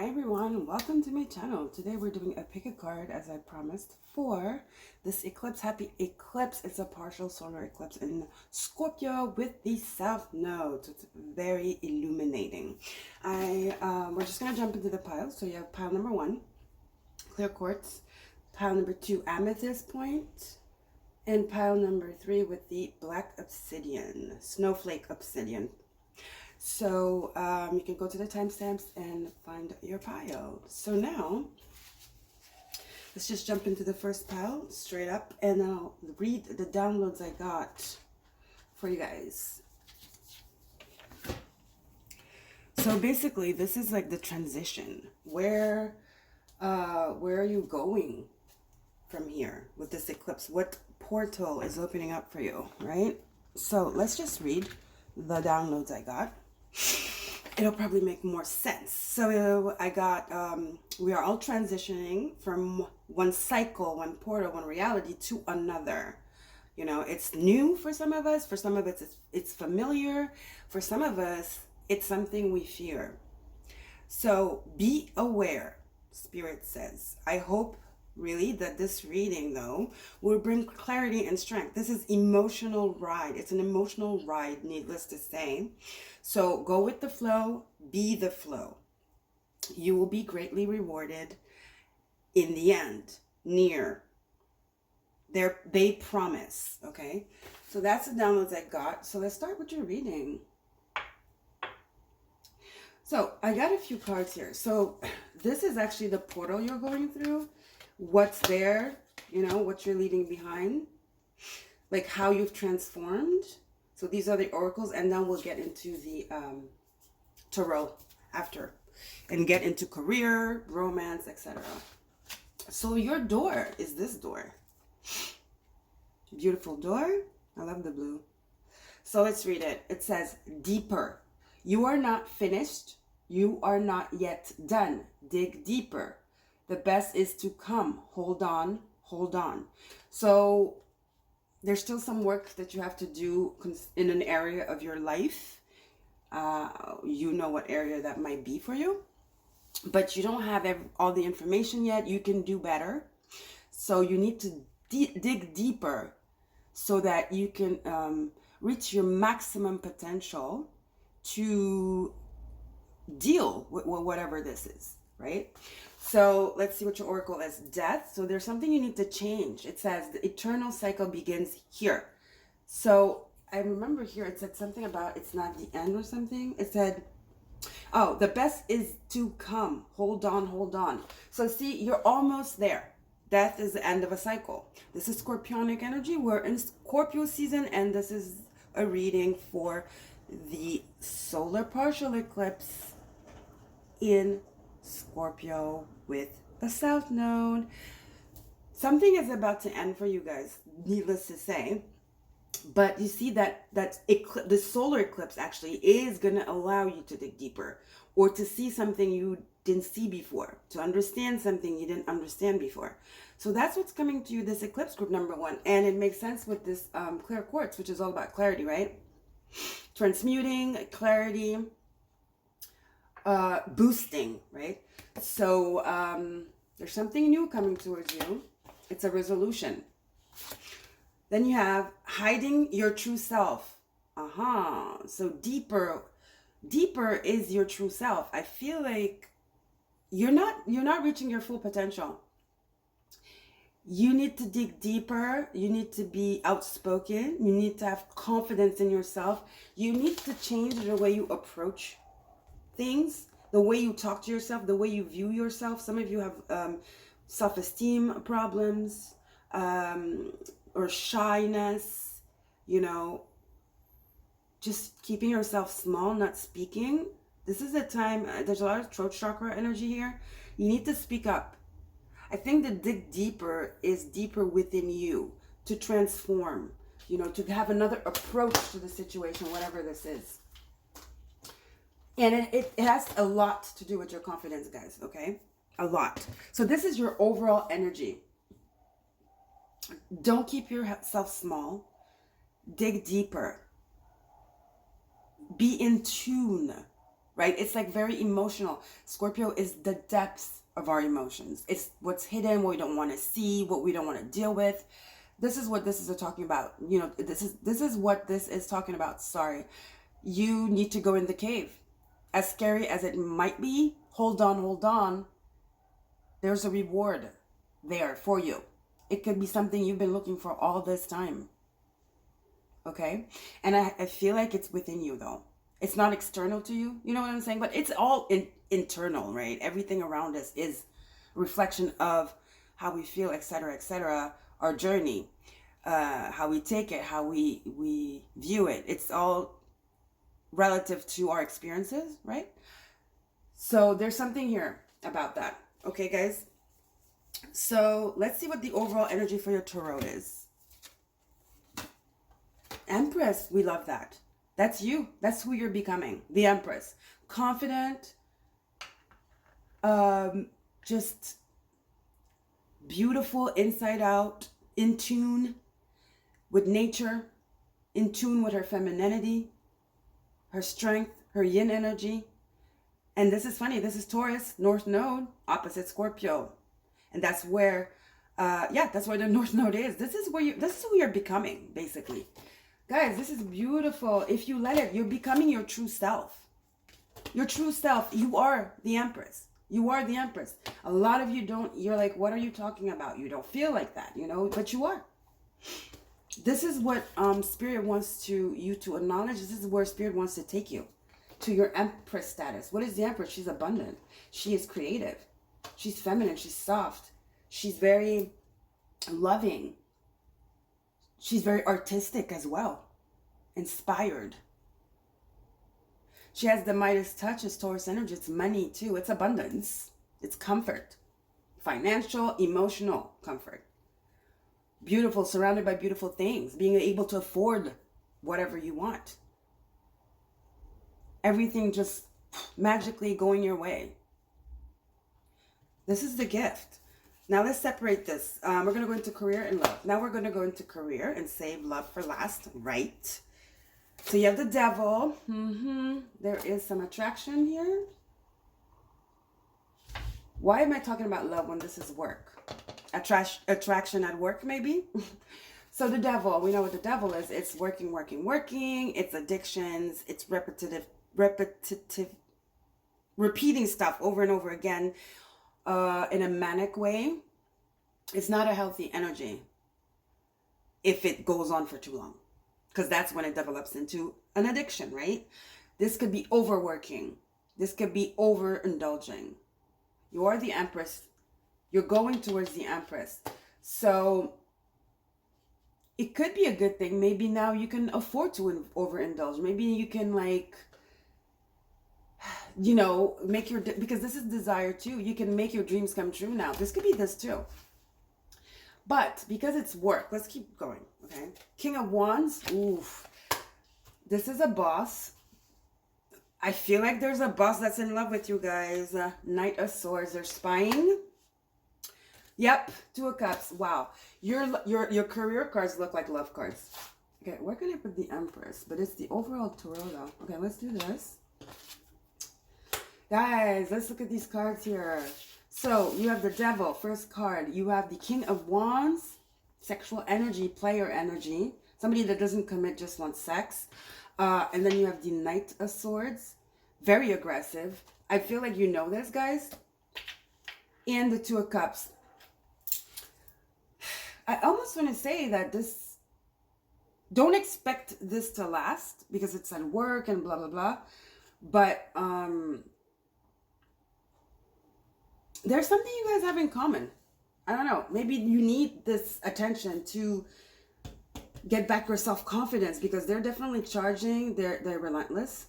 Hi everyone, welcome to my channel. Today we're doing a pick a card as I promised for this eclipse. Happy eclipse. It's a partial solar eclipse in Scorpio with the south node. So it's very illuminating. We're just gonna jump into the piles. So you have pile number 1, clear quartz, pile number 2, amethyst point, and pile number 3 with the black obsidian, snowflake obsidian. So you can go to the timestamps and find your pile. So now, let's just jump into the first pile straight up, and I'll read the downloads I got for you guys. So basically, this is like the transition. Where are you going from here with this eclipse? What portal is opening up for you, right? So let's just read the downloads I got. It'll probably make more sense. So I got, we are all transitioning from one cycle, one portal, one reality to another. You know, it's new for some of us. For some of us, it's familiar. For some of us, it's something we fear. So be aware, Spirit says. I hope really that this reading though will bring clarity and strength. This is emotional ride. It's an emotional ride, needless to say. So go with the flow, be the flow. You will be greatly rewarded in the end. They promise. Okay, so that's the downloads I got. So let's start with your reading. So I got a few cards here. So this is actually the portal you're going through. What's there, you know, what you're leaving behind, like how you've transformed. So these are the oracles, and then we'll get into the tarot after and get into career, romance, etc. So your door is this door. Beautiful door. I love the blue. So let's read it. It says, deeper. You are not finished. You are not yet done. Dig deeper. The best is to come. Hold on, hold on. So there's still some work that you have to do in an area of your life. You know what area that might be for you, but you don't have all the information yet. You can do better. So you need to dig deeper so that you can reach your maximum potential to deal with whatever this is, right? So let's see what your oracle is. Death. So there's something you need to change. It says the eternal cycle begins here. So I remember here it said something about it's not the end or something. It said, oh, the best is to come. Hold on, hold on. So see, you're almost there. Death is the end of a cycle. This is Scorpionic energy. We're in Scorpio season, and this is a reading for the solar partial eclipse in Scorpio with the south node. Something is about to end for you guys, needless to say. But you see that the solar eclipse actually is going to allow you to dig deeper, or to see something you didn't see before, to understand something you didn't understand before. So that's what's coming to you, this eclipse group number 1. And it makes sense with this clear quartz, which is all about clarity, right? Transmuting, clarity, boosting, right? So there's something new coming towards you. It's a resolution. Then you have hiding your true self. So deeper is your true self. I feel like you're not reaching your full potential. You need to dig deeper. You need to be outspoken. You need to have confidence in yourself. You need to change the way you approach things, the way you talk to yourself, the way you view yourself. Some of you have self-esteem problems, or shyness, you know, just keeping yourself small, not speaking. This is a time, there's a lot of throat chakra energy here. You need to speak up. I think the dig deeper is deeper within you, to transform, you know, to have another approach to the situation, whatever this is. And it has a lot to do with your confidence, guys, okay? A lot. So this is your overall energy. Don't keep yourself small. Dig deeper. Be in tune, right? It's like very emotional. Scorpio is the depths of our emotions. It's what's hidden, what we don't want to see, what we don't want to deal with. This is what this is talking about. You know, this is what this is talking about. Sorry. You need to go in the cave. As scary as it might be, hold on, hold on. There's a reward there for you. It could be something you've been looking for all this time. Okay? And I feel like it's within you, though. It's not external to you. You know what I'm saying? But it's all internal, right? Everything around us is a reflection of how we feel, etc., etc., our journey, how we take it, how we view it. It's all relative to our experiences, right? So there's something here about that. Okay, guys? So let's see what the overall energy for your tarot is. Empress, we love that. That's you. That's who you're becoming. The Empress. Confident, just beautiful inside out, in tune with nature, in tune with her femininity, her strength, her yin energy. And this is funny. This is Taurus, North Node, opposite Scorpio. And that's where, that's where the North Node is. This is who you're becoming, basically. Guys, this is beautiful. If you let it, you're becoming your true self. Your true self. You are the Empress. You are the Empress. A lot of you don't, you're like, what are you talking about? You don't feel like that, you know, but you are. This is what Spirit wants you to acknowledge. This is where Spirit wants to take you, to your Empress status. What is the Empress? She's abundant. She is creative. She's feminine. She's soft. She's very loving. She's very artistic as well. Inspired. She has the Midas touch. It's Taurus energy. It's money too. It's abundance. It's comfort. Financial, emotional comfort. Beautiful, surrounded by beautiful things. Being able to afford whatever you want. Everything just magically going your way. This is the gift. Now let's separate this. We're going to go into career and love. Now we're going to go into career and save love for last. Right. So you have the devil. There is some attraction here. Why am I talking about love when this is work? Attraction at work, maybe? So the devil, we know what the devil is. It's working, working, working. It's addictions. It's repetitive, repeating stuff over and over again in a manic way. It's not a healthy energy if it goes on for too long. Because that's when it develops into an addiction, right? This could be overworking. This could be overindulging. You are the Empress. You're going towards the Empress. So it could be a good thing. Maybe now you can afford to overindulge. Maybe you can, like, you know, make your, because this is desire too. You can make your dreams come true now. This could be this too. But because it's work, let's keep going, okay? King of Wands, oof. This is a boss. I feel like there's a boss that's in love with you guys. Knight of Swords, they're spying. Yep, Two of Cups. Wow, your career cards look like love cards. Okay, where can I put the Empress? But it's the overall tarot though. Okay, let's do this. Guys, let's look at these cards here. So you have the Devil, first card. You have the King of Wands, sexual energy, player energy. Somebody that doesn't commit, just wants sex. And then you have the Knight of Swords, very aggressive. I feel like you know this, guys. And the Two of Cups. I almost want to say that this, don't expect this to last because it's at work and blah, blah, blah. But there's something you guys have in common. I don't know. Maybe you need this attention to get back your self-confidence because they're definitely charging. They're relentless.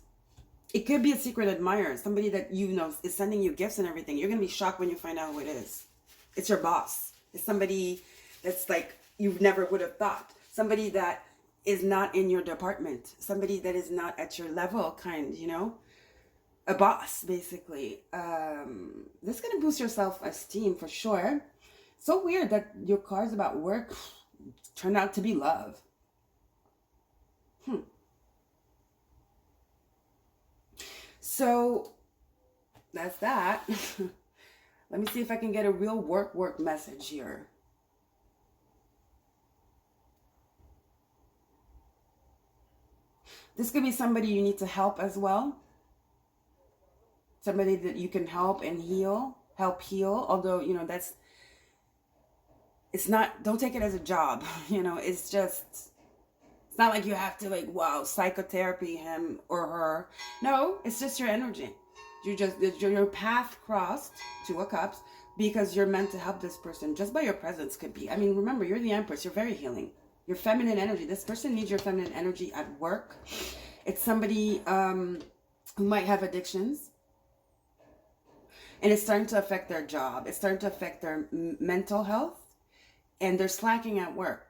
It could be a secret admirer. Somebody that you know is sending you gifts and everything. You're going to be shocked when you find out who it is. It's your boss. It's somebody that's like you never would have thought. Somebody that is not in your department. Somebody that is not at your level, you know. A boss, basically. This is going to boost your self-esteem for sure. So weird that your cards about work turned out to be love. So that's that. Let me see if I can get a real work message here. This could be somebody you need to help as well. Somebody that you can help and help heal. Although, you know, it's not, don't take it as a job. You know, it's not like you have to like, wow, psychotherapy him or her. No, it's just your energy. Your path crossed, Two of Cups, because you're meant to help this person just by your presence could be. I mean, remember, you're the Empress. You're very healing. Your feminine energy. This person needs your feminine energy at work. It's somebody who might have addictions. And it's starting to affect their job. It's starting to affect their mental health. And they're slacking at work.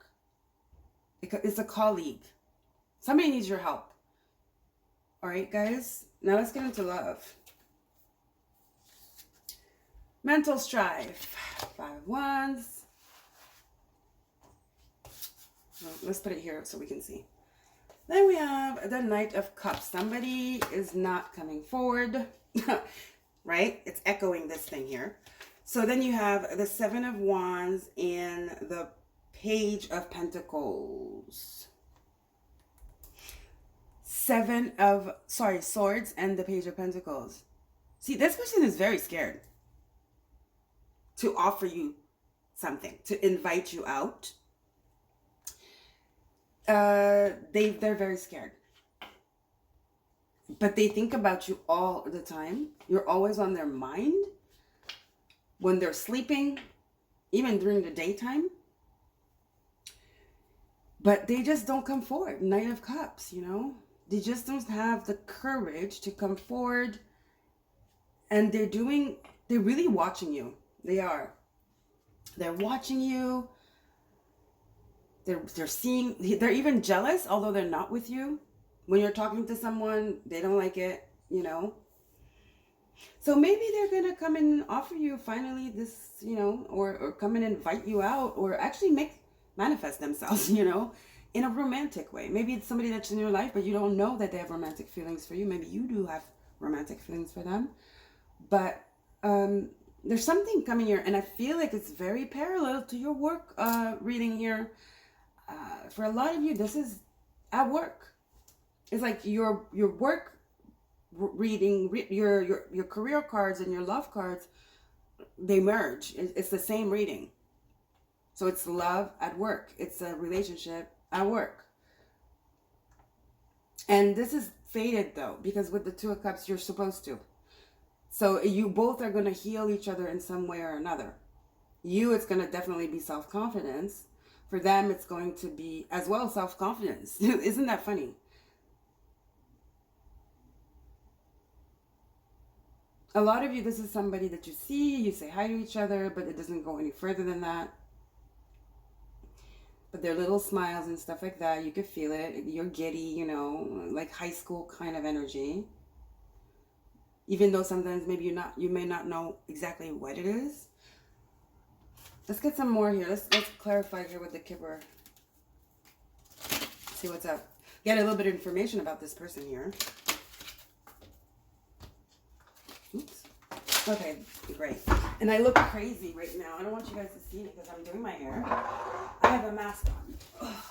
It's a colleague. Somebody needs your help. All right, guys. Now let's get into love. Mental strife. 5 of Wands. Well, let's put it here so we can see. Then we have the Knight of Cups. Somebody is not coming forward. Right? It's echoing this thing here. So then you have the 7 of Wands and the Page of Pentacles. Swords and the Page of Pentacles. See, this person is very scared to offer you something, to invite you out. They're very scared. But they think about you all the time. You're always on their mind. When they're sleeping, even during the daytime. But they just don't come forward. Knight of Cups, you know. They just don't have the courage to come forward. And they're really watching you. They are. They're watching you. They're seeing, they're even jealous, although they're not with you. When you're talking to someone, they don't like it, you know. So maybe they're going to come and offer you finally this, you know, or come and invite you out, or actually manifest themselves, you know, in a romantic way. Maybe it's somebody that's in your life, but you don't know that they have romantic feelings for you. Maybe you do have romantic feelings for them. But there's something coming here, and I feel like it's very parallel to your work reading here. For a lot of you, this is at work. It's like your work reading, your career cards and your love cards, they merge. It's the same reading. So it's love at work. It's a relationship at work. And this is fated though, because with the 2 of Cups, you're supposed to. So you both are going to heal each other in some way or another. It's going to definitely be self-confidence. For them, it's going to be as well self-confidence. Isn't that funny? A lot of you, this is somebody that you see, you say hi to each other, but it doesn't go any further than that. But their little smiles and stuff like that, you could feel it. You're giddy, you know, like high school kind of energy. Even though sometimes maybe you may not know exactly what it is. Let's get some more here. Let's clarify here with the Kipper. See what's up. Get a little bit of information about this person here. Oops. Okay, great. And I look crazy right now. I don't want you guys to see me because I'm doing my hair. I have a mask on. Ugh.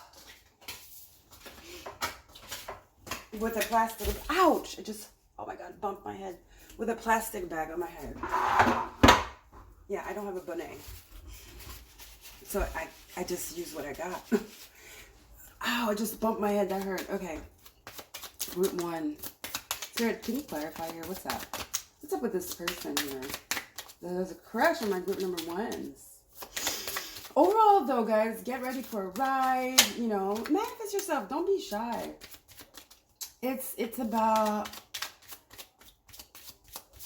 With a plastic, ouch! Oh my God, bumped my head. With a plastic bag on my head. Yeah, I don't have a bonnet. So I just use what I got. Ow, I just bumped my head, that hurt. Okay. Group 1. Sarah, can you clarify here? What's up? What's up with this person here? There's a crush on my group number 1s. Overall, though, guys, get ready for a ride. You know, manifest yourself. Don't be shy. It's about...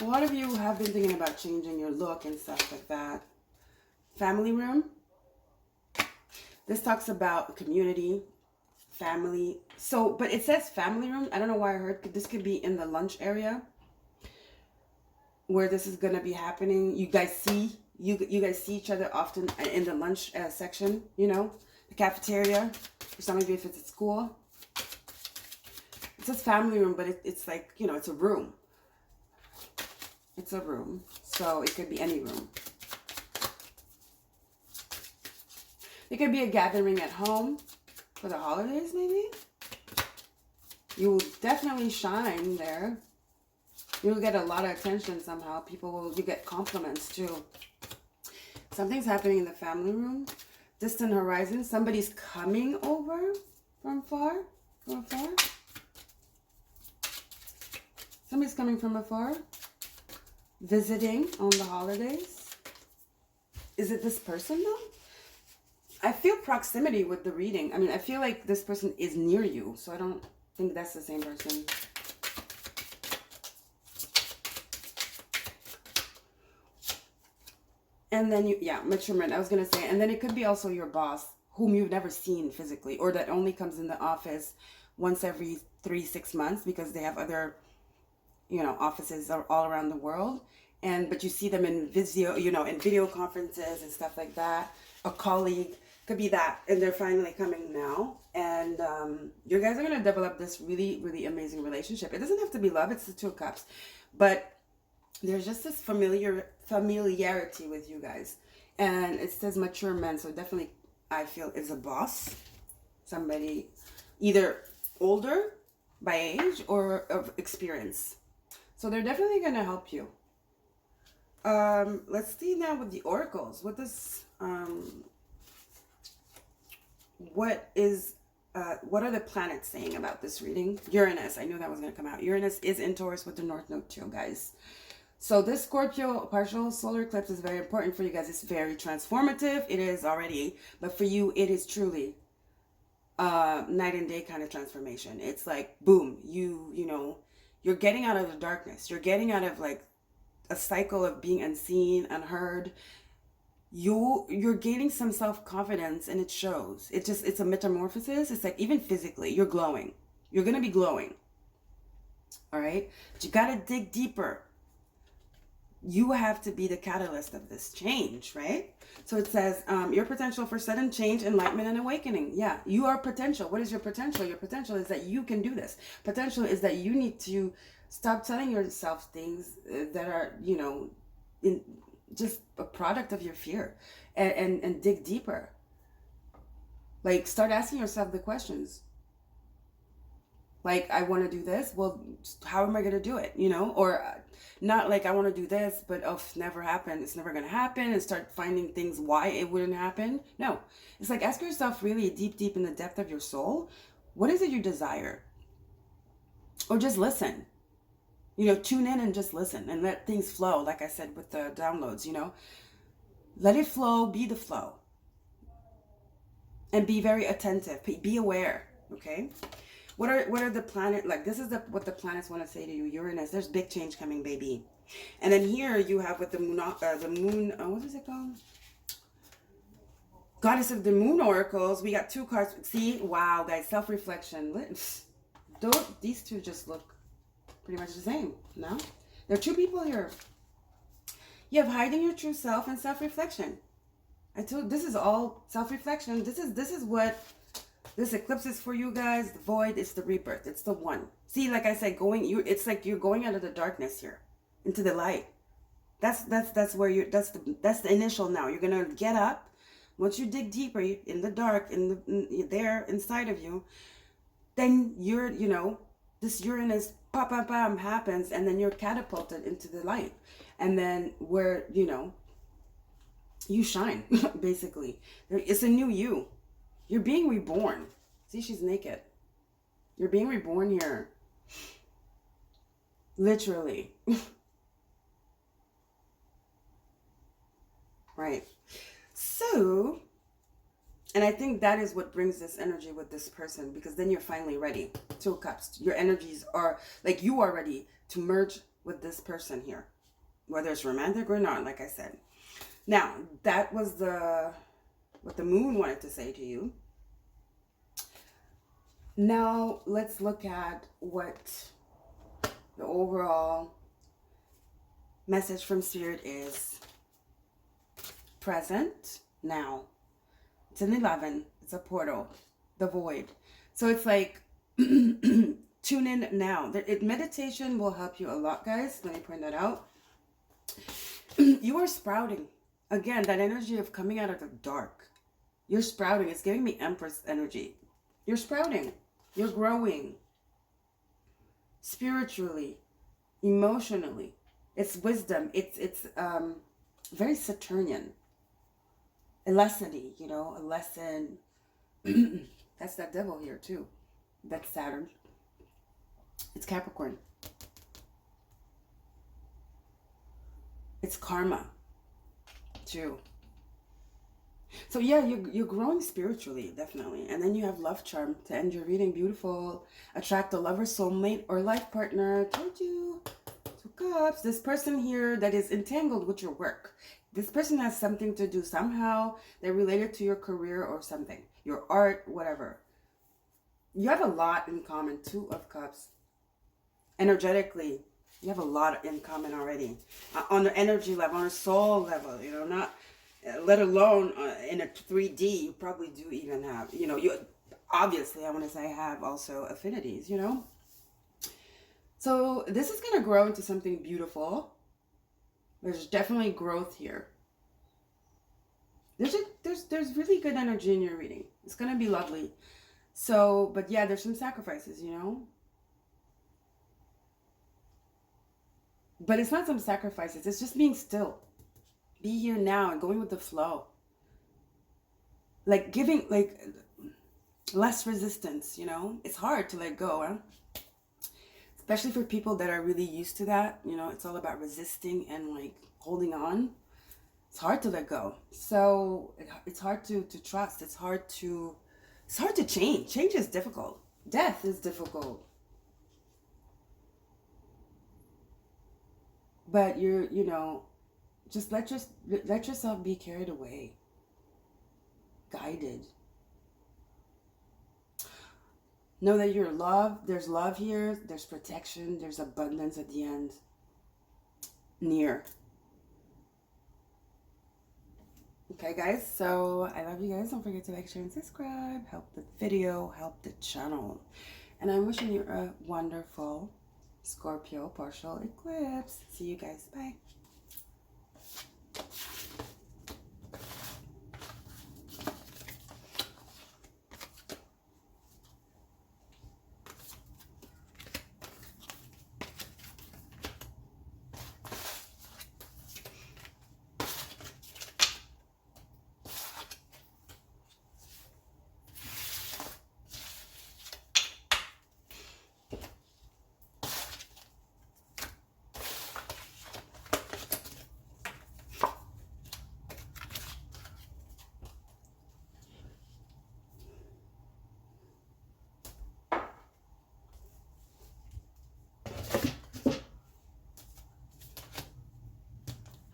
A lot of you have been thinking about changing your look and stuff like that. Family room. This talks about community, family. So, but it says family room. I don't know why I heard. This could be in the lunch area where this is going to be happening. You guys see each other often in the lunch section, you know, the cafeteria. For some of you, if it's at school. It says family room, but it's like, you know, it's a room. It's a room, so it could be any room. It could be a gathering at home for the holidays, maybe. You will definitely shine there. You'll get a lot of attention somehow. You get compliments too. Something's happening in the family room. Distant horizon. Somebody's coming over from afar. Somebody's coming from afar. Visiting on the holidays. Is it this person though? I feel proximity with the reading. I mean, I feel like this person is near you. So I don't think that's the same person. And then maturement, I was going to say. And then it could be also your boss, whom you've never seen physically, or that only comes in the office once every 3-6 months because they have other, offices all around the world. But you see them in video conferences and stuff like that. A colleague, could be that. And they're finally coming now. And you guys are going to develop this really, really amazing relationship. It doesn't have to be love. It's the Two of Cups. But there's just this familiarity with you guys. And it says mature men. So definitely, I feel, is a boss. Somebody either older by age or of experience. So they're definitely going to help you. Let's see now with the oracles. What are the planets saying about this reading? Uranus. I knew that was going to come out. Uranus is in Taurus with the North Node too, guys. So this Scorpio partial solar eclipse is very important for you guys. It's very transformative. It is already, but for you, it is truly night and day kind of transformation. It's like, boom, you're getting out of the darkness. You're getting out of like a cycle of being unseen, unheard. You're gaining some self-confidence, and it shows. It's a metamorphosis. It's like even physically, you're glowing. You're going to be glowing. All right? But you got to dig deeper. You have to be the catalyst of this change, right? So it says, your potential for sudden change, enlightenment, and awakening. Yeah, you are potential. What is your potential? Your potential is that you can do this. Potential is that you need to stop telling yourself things that are, just a product of your fear, and dig deeper. Like, start asking yourself the questions. Like, I want to do this. Well, how am I going to do it? Or not like I want to do this, but never happened. It's never going to happen. And start finding things why it wouldn't happen. No, it's like, ask yourself really deep in the depth of your soul. What is it you desire? Or just listen. Tune in and just listen and let things flow. Like I said with the downloads, let it flow, be the flow. And be very attentive, be aware, okay? What are the planet, like this is what the planets want to say to you, Uranus, there's big change coming, baby. And then here you have with the moon, what is it called? Goddess of the Moon oracles, we got 2 cards. See, wow, guys, self-reflection. These two just look pretty much the same, no? There are 2 people here. You have hiding your true self and self-reflection. This is all self-reflection. This is what this eclipse is for you guys. The void is the rebirth. It's the one. See, like I said, it's like you're going out of the darkness here into the light. That's where that's the initial now. You're gonna get up. Once you dig deeper in the dark, there inside of you, then you're, this Uranus bam happens, and then you're catapulted into the light, and then where you shine. Basically, it's a new you. You're being reborn. See, she's naked. You're being reborn here, literally. Right. So, and I think that is what brings this energy with this person, because then you're finally ready. 2 of Cups. Your energies are like, you are ready to merge with this person here, whether it's romantic or not, like I said. Now, that was what the moon wanted to say to you. Now, let's look at what the overall message from Spirit is. Present now. It's an 11. It's a portal. The void. So it's like, tune in now. Meditation will help you a lot, guys. Let me point that out. You are sprouting. Again, that energy of coming out of the dark. You're sprouting. It's giving me Empress energy. You're sprouting. You're growing. Spiritually, emotionally. It's wisdom. It's very Saturnian. A lessony, you know, a lesson. That's that devil here too. That's Saturn. It's Capricorn. It's karma too. So yeah, you're growing spiritually, definitely. And then you have love charm to end your reading. Beautiful. Attract a lover, soulmate, or life partner. Told you. Two cups. This person here that is entangled with your work. This person has something to do somehow. They're related to your career or something. Your art, whatever. You have a lot in common. Two of Cups. Energetically, you have a lot in common already. On the energy level, on a soul level, you know, not... let alone in a 3D, you probably do even have, you know, you obviously, I want to say, have also affinities, you know. So this is going to grow into something beautiful. There's definitely growth here. There's really good energy in your reading. It's going to be lovely. So, but yeah, there's some sacrifices, you know. But it's not some sacrifices. It's just being still. Be here now and going with the flow. Like giving, like, less resistance, you know. It's hard to let go, huh? Especially for people that are really used to that. You know, it's all about resisting and like holding on. It's hard to let go. So it's hard to trust. It's hard to change. Change is difficult. Death is difficult. But you know, just let yourself be carried away, guided. Know that you're loved. There's love here. There's protection. There's abundance at the end. Near. Okay, guys. So I love you guys. Don't forget to like, share, and subscribe. Help the video. Help the channel. And I'm wishing you a wonderful Scorpio partial eclipse. See you guys. Bye.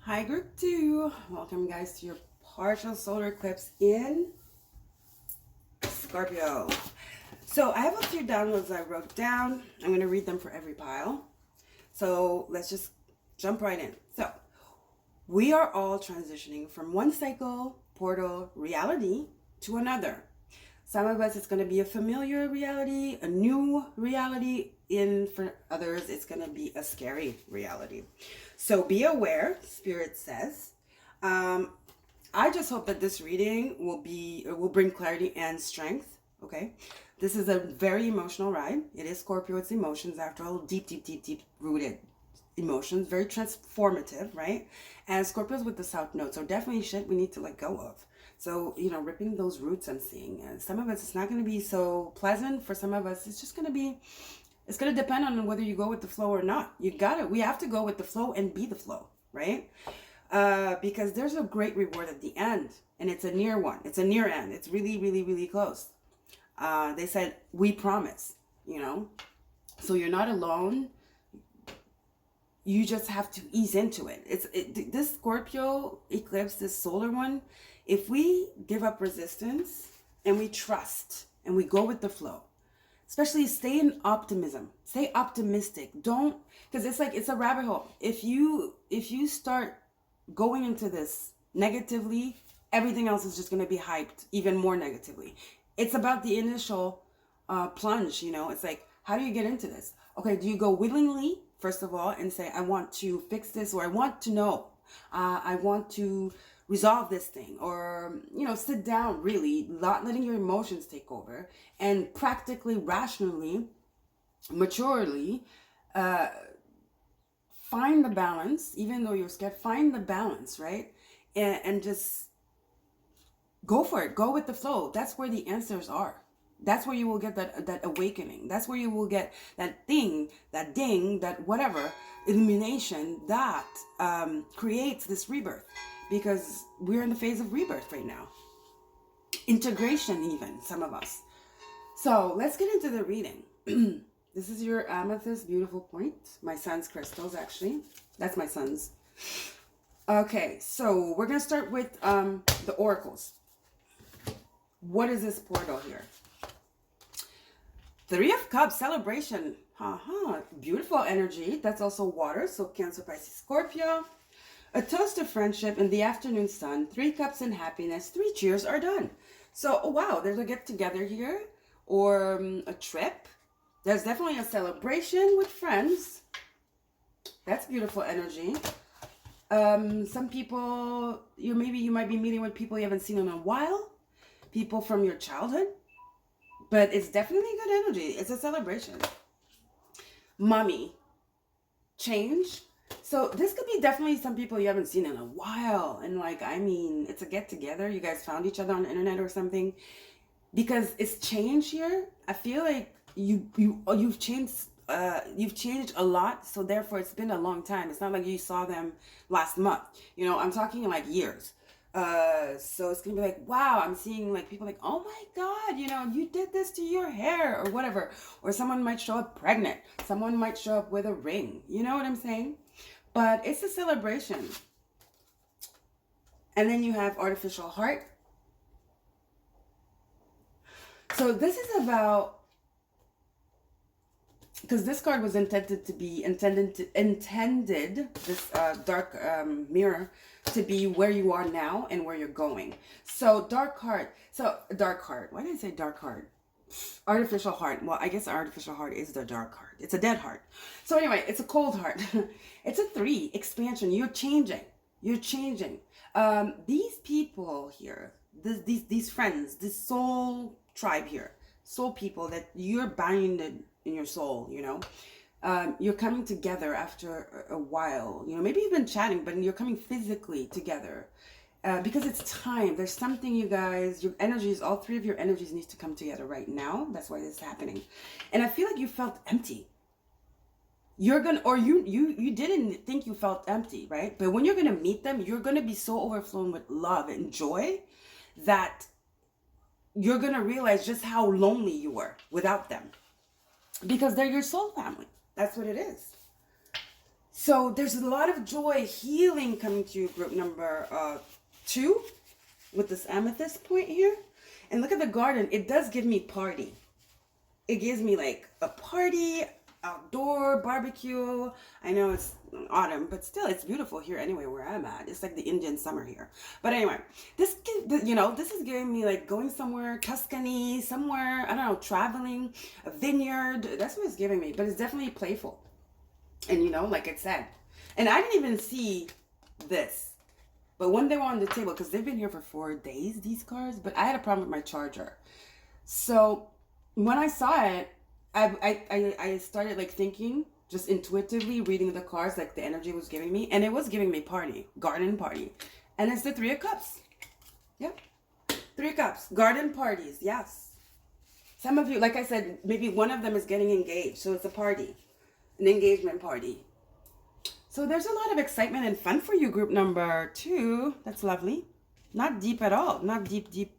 Hi group 2, welcome guys to your partial solar eclipse in Scorpio. So I have a few downloads I wrote down. I'm going to read them for every pile. So let's just jump right in. So we are all transitioning from one cycle, portal, reality to another. Some of us, it's going to be a familiar reality, a new reality. For others, it's going to be a scary reality. So be aware, Spirit says. I just hope that this reading will bring clarity and strength. Okay. This is a very emotional ride. It is Scorpio. It's emotions, after all, deep rooted emotions, very transformative, right? And Scorpio's with the South Node. So definitely shit we need to let go of. So, you know, ripping those roots I'm seeing. And some of us, it's not going to be so pleasant. For some of us, it's just going to be, it's going to depend on whether you go with the flow or not. We have to go with the flow and be the flow, right? Because there's a great reward at the end. And it's a near one. It's a near end. It's really, really, really close. They said, we promise, you know. So you're not alone. You just have to ease into it. This Scorpio eclipse, this solar one, if we give up resistance and we trust and we go with the flow, especially stay in optimism, stay optimistic. Don't, because it's a rabbit hole. If you start going into this negatively, everything else is just going to be hyped even more negatively. It's about the initial plunge, you know. It's like, how do you get into this? Okay, do you go willingly first of all, and say, I want to fix this, or I want to know. I want to resolve this thing, or, you know, sit down, really, not letting your emotions take over, and practically, rationally, maturely, find the balance, even though you're scared, find the balance, right? And just go for it. Go with the flow. That's where the answers are. That's where you will get that awakening. That's where you will get that thing, that ding, that whatever, illumination that creates this rebirth. Because we're in the phase of rebirth right now. Integration even, some of us. So let's get into the reading. This is your Amethyst Beautiful Point. My son's crystals, actually. That's my son's. Okay, so we're going to start with the oracles. What is this portal here? Three of Cups, celebration. Beautiful energy. That's also water, so Cancer, Pisces, Scorpio. A toast of friendship in the afternoon sun. 3 cups and happiness. 3 cheers are done. So, oh wow, there's a get together here, or a trip. There's definitely a celebration with friends. That's beautiful energy. Some people, you might be meeting with people you haven't seen in a while. People from your childhood. But it's definitely good energy. It's a celebration. Mommy. Change. So this could be definitely some people you haven't seen in a while. And like, I mean, it's a get together. You guys found each other on the internet or something. Because it's change here. I feel like you've changed a lot. So therefore it's been a long time. It's not like you saw them last month. You know, I'm talking like years. So it's gonna be like, wow, I'm seeing like people like, oh my God, you know, you did this to your hair or whatever. Or someone might show up pregnant. Someone might show up with a ring. You know what I'm saying? But it's a celebration. And then you have artificial heart. So this is about, because this card was intended, this dark mirror, to be where you are now and where you're going. So dark heart. Why did I say dark heart? Artificial heart. Well, I guess artificial heart is the dark heart. It's a dead heart. So anyway, it's a cold heart. It's a 3, expansion. You're changing. These people here, these friends, this soul tribe here, soul people that you're binded in your soul, you know, you're coming together after a while, you know, maybe you've been chatting, but you're coming physically together, because it's time. There's something, you guys, your energies, all 3 of your energies needs to come together right now. That's why this is happening. And I feel like you felt empty. You didn't think you felt empty, right? But when you're going to meet them, you're going to be so overflown with love and joy that you're going to realize just how lonely you were without them. Because they're your soul family. That's what it is. So there's a lot of joy, healing coming to you, group number 2, with this Amethyst Point here. And look at the garden. It does give me party. It gives me like a party, outdoor barbecue. I know it's autumn, but still it's beautiful here anyway where I'm at. It's like the Indian summer here. But anyway, this is giving me like going somewhere, Tuscany, somewhere, I don't know, traveling, a vineyard. That's what it's giving me. But it's definitely playful. And you know, like I said, and I didn't even see this, but when they were on the table, because they've been here for 4 days, these cards, but I had a problem with my charger. So when I saw it, I started like thinking, just intuitively reading the cards, like the energy was giving me, and it was giving me party, garden party. And it's the 3 of Cups. Yep. 3 of Cups, garden parties. Yes. Some of you, like I said, maybe one of them is getting engaged. So it's a party, an engagement party. So there's a lot of excitement and fun for you, group number 2. That's lovely. Not deep at all. Not deep.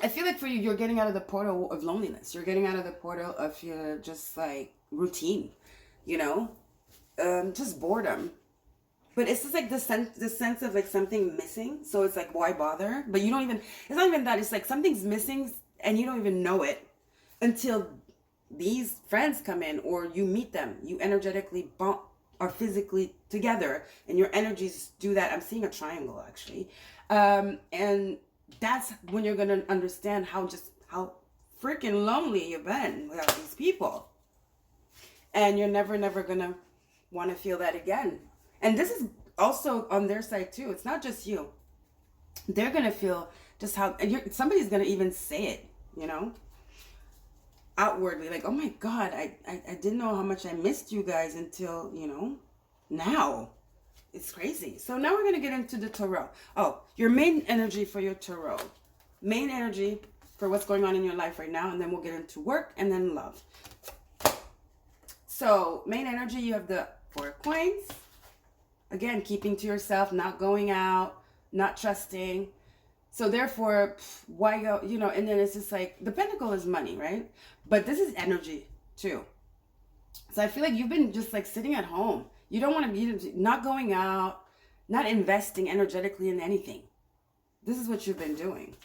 I feel like for you, you're getting out of the portal of loneliness. You're getting out of the portal of your just like routine, you know, just boredom. But it's just like the sense of like something missing. So it's like, why bother? But you don't even, it's not even that. It's like something's missing and you don't even know it until these friends come in or you meet them. You energetically bump, are physically together and your energies do that. I'm seeing a triangle actually. And that's when you're going to understand how freaking lonely you've been without these people. And you're never gonna want to feel that again. And this is also on their side too. It's not just you. They're gonna feel just how somebody's gonna even say it, you know, outwardly, like, oh my God, I didn't know how much I missed you guys until, you know, now. It's crazy. So now we're going to get into the tarot. Oh, your main energy for your tarot. Main energy for what's going on in your life right now. And then we'll get into work and then love. So main energy, you have the 4 of Coins. Again, keeping to yourself, not going out, not trusting. So therefore, why go, you know, and then it's just like, the Pentacle is money, right? But this is energy too. So I feel like you've been just like sitting at home. You don't want to be not going out, not investing energetically in anything. This is what you've been doing.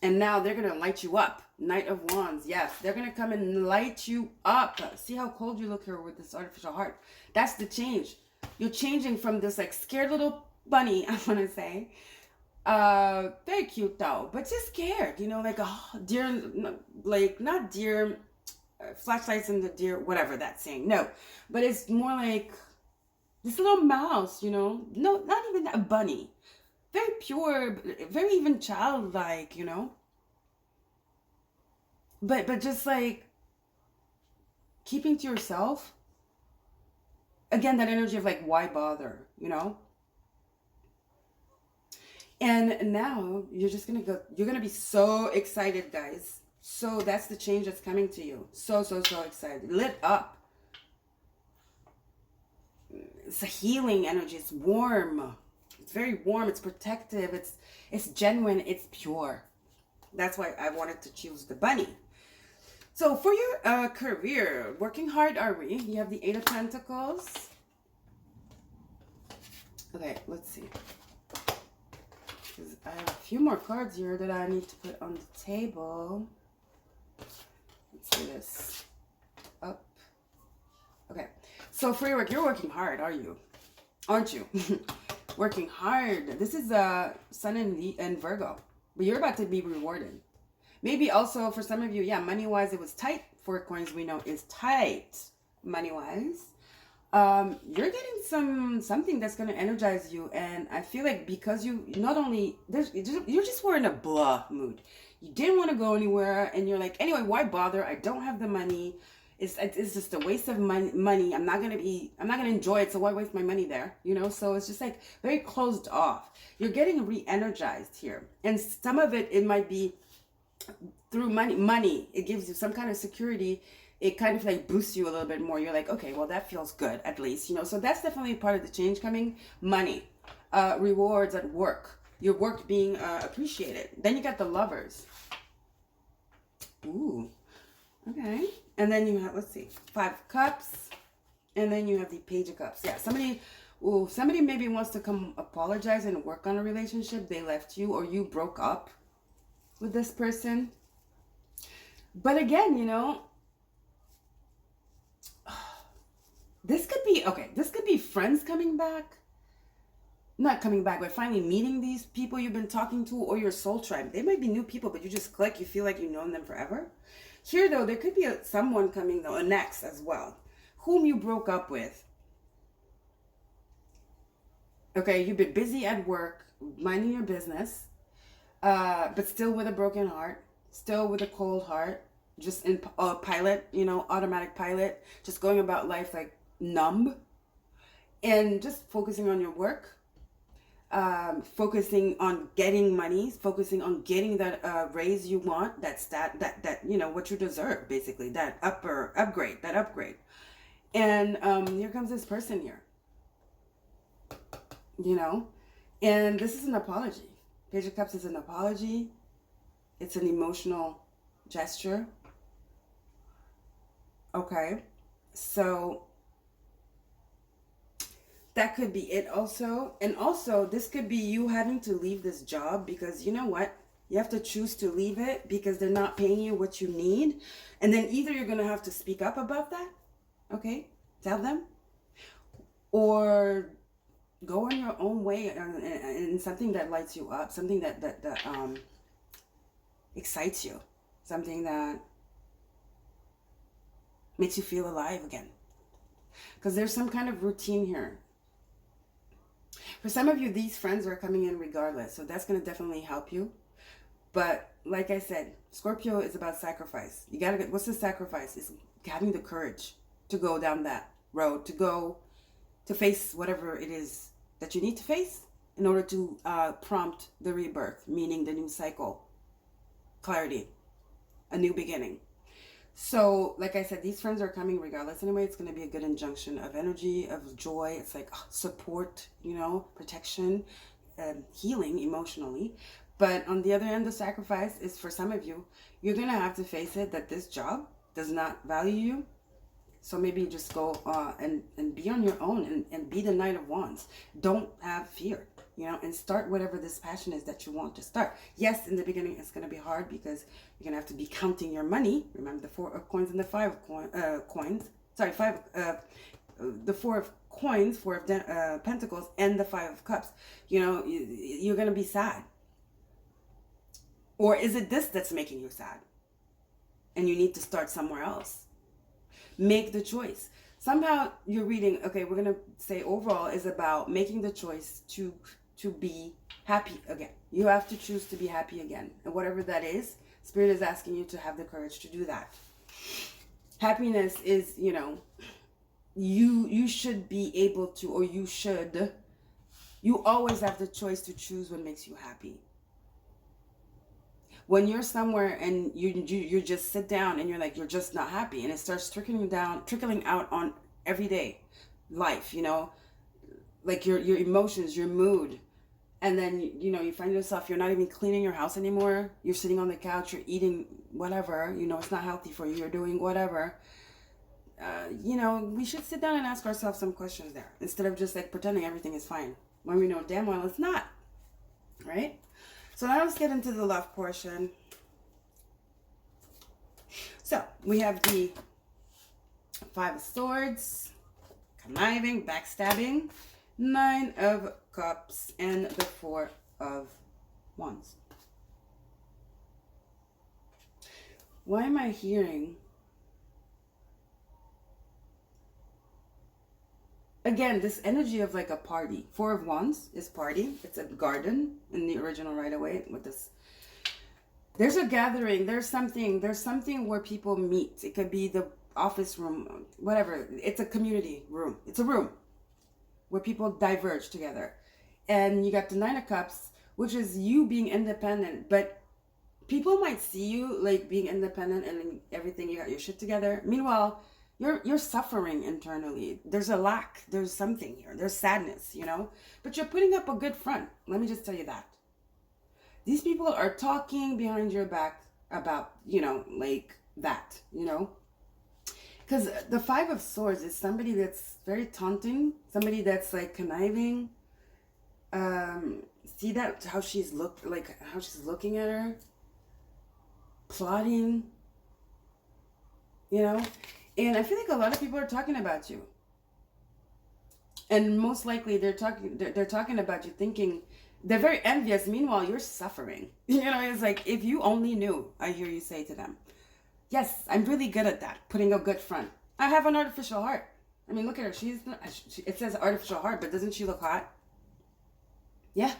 And now they're going to light you up. Knight of Wands. Yes, they're going to come and light you up. See how cold you look here with this artificial heart. That's the change. You're changing from this like scared little bunny, I want to say. Very cute though, but just scared, you know, like a deer, like not deer, flashlights in the deer, whatever that's saying. No, but it's more like this little mouse, you know. No, not even a bunny. Very pure, very even childlike, you know. But just like keeping to yourself. Again, that energy of like, why bother, you know? And now you're just gonna go, you're gonna be so excited, guys. So that's the change that's coming to you. So excited. Lit up. It's a healing energy. It's warm. It's very warm. It's protective. It's genuine. It's pure. That's why I wanted to choose the bunny. So for your career, working hard, are we? You have the 8 of Pentacles. Okay, let's see. I have a few more cards here that I need to put on the table. Let's do this. Up. Okay. So for your work, you're working hard, are you? Aren't you? Working hard. This is Sun and Virgo. But you're about to be rewarded. Maybe also for some of you, yeah, money-wise, it was tight. 4 coins we know is tight money-wise. You're getting something that's going to energize you. And I feel like because you not only, you're just were in a blah mood. You didn't want to go anywhere. And you're like, anyway, why bother? I don't have the money. It's just a waste of money. I'm not going to enjoy it. So why waste my money there? You know? So it's just like very closed off. You're getting re-energized here. And some of it might be through money. It gives you some kind of security. It kind of like boosts you a little bit more. You're like, okay, well, that feels good at least, you know. So that's definitely part of the change coming. Money, rewards at work, your work being appreciated. Then you got the Lovers. Ooh, okay. And then you have, let's see, 5 of Cups, and then you have the Page of Cups. Yeah, somebody maybe wants to come apologize and work on a relationship. They left you, or you broke up with this person. But again, you know, this could be friends coming back. Not coming back, but finally meeting these people you've been talking to, or your soul tribe. They might be new people, but you just click. You feel like you've known them forever. Here, though, there could be someone coming, though, an ex as well, whom you broke up with. Okay, you've been busy at work, minding your business, but still with a broken heart, still with a cold heart, just in pilot, you know, automatic pilot, just going about life like numb, and just focusing on your work, focusing on getting money, focusing on getting that raise you want, that you know, what you deserve, basically, that upgrade. And here comes this person here, you know, and this is an apology. Page of Cups is an apology. It's an emotional gesture. Okay, so that could be it also. And also, this could be you having to leave this job because, you know what? You have to choose to leave it because they're not paying you what you need. And then either you're going to have to speak up about that, okay? Tell them. Or go on your own way in something that lights you up, something that excites you, something that Makes you feel alive again. Because there's some kind of routine here. For some of you, these friends are coming in regardless. So that's going to definitely help you. But like I said, Scorpio is about sacrifice. You got to get, what's the sacrifice? It's having the courage to go down that road, to face whatever it is that you need to face in order to prompt the rebirth, meaning the new cycle, clarity, a new beginning. So, like I said, these friends are coming regardless. Anyway, it's going to be a good injunction of energy, of joy. It's like support, protection, healing emotionally. But on the other end, the sacrifice is for some of you, you're going to have to face it that this job does not value you. So maybe just go and be on your own and be the Knight of Wands. Don't have fear, and start whatever this passion is that you want to start. Yes, in the beginning, it's going to be hard because you're going to have to be counting your money. Remember the 4 of coins and the 5 of coins. Sorry, the 4 of coins, 4 of pentacles, and the 5 of cups. You're going to be sad. Or is it this that's making you sad? And you need to start somewhere else. Make the choice. Somehow you're reading, okay, we're going to say overall is about making the choice to be happy again. You have to choose to be happy again. And whatever that is, Spirit is asking you to have the courage to do that. Happiness is, you should be able to, or you always have the choice to choose what makes you happy. When you're somewhere and you just sit down and you're just not happy, and it starts trickling out on everyday life, like your emotions, your mood, and then you find yourself, you're not even cleaning your house anymore. You're sitting on the couch, you're eating whatever, it's not healthy for you. You're doing whatever. We should sit down and ask ourselves some questions there instead of just like pretending everything is fine when we know damn well it's not, right? So now let's get into the love portion. So we have the 5 of Swords, conniving, backstabbing, 9 of Cups, and the 4 of Wands. Why am I hearing? Again, this energy of like a party. 4 of Wands is party. It's a garden in the original right away with this. There's a gathering. There's something where people meet. It could be the office room, whatever. It's a community room. It's a room where people diverge together. And you got the 9 of Cups, which is you being independent. But people might see you like being independent and everything. You got your shit together. Meanwhile, you're suffering internally. There's a lack. There's something here. There's sadness, But you're putting up a good front. Let me just tell you that. These people are talking behind your back about, like that, Because the 5 of Swords is somebody that's very taunting. Somebody that's like conniving. See that? How she's looking at her. Plotting. And I feel like a lot of people are talking about you. And most likely they're talking about you thinking, they're very envious. Meanwhile, you're suffering. It's like, if you only knew, I hear you say to them. Yes, I'm really good at that, putting a good front. I have an artificial heart. I mean, look at her. It says artificial heart, but doesn't she look hot? Yeah.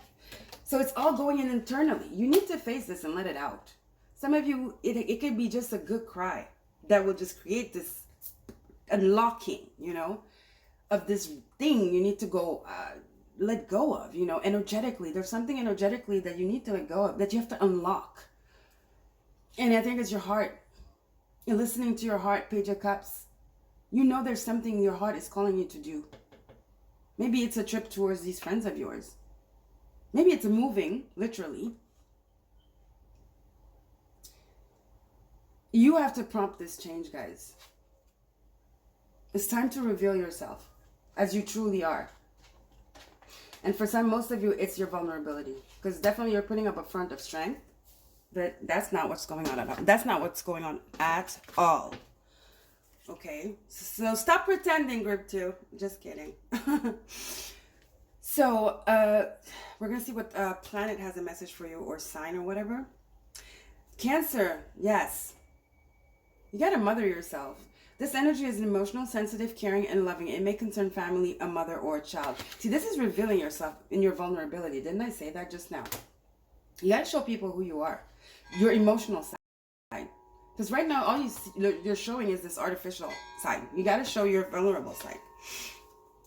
So it's all going in internally. You need to face this and let it out. Some of you, it could be just a good cry that will just create this unlocking, of this thing you need to go let go of, energetically. There's something energetically that you need to let go of, that you have to unlock. And I think it's your heart. You're listening to your heart, Page of Cups. There's something your heart is calling you to do. Maybe it's a trip towards these friends of yours. Maybe it's moving, literally. You have to prompt this change, guys. It's time to reveal yourself as you truly are. And for most of you, it's your vulnerability. Because definitely you're putting up a front of strength. But that's not what's going on at all. That's not what's going on at all. Okay? So stop pretending, group 2. Just kidding. So, we're going to see what planet has a message for you, or sign or whatever. Cancer, yes. You got to mother yourself. This energy is emotional, sensitive, caring, and loving. It may concern family, a mother, or a child. See, this is revealing yourself in your vulnerability. Didn't I say that just now? You got to show people who you are, your emotional side. Because right now, all you're showing is this artificial side. You got to show your vulnerable side.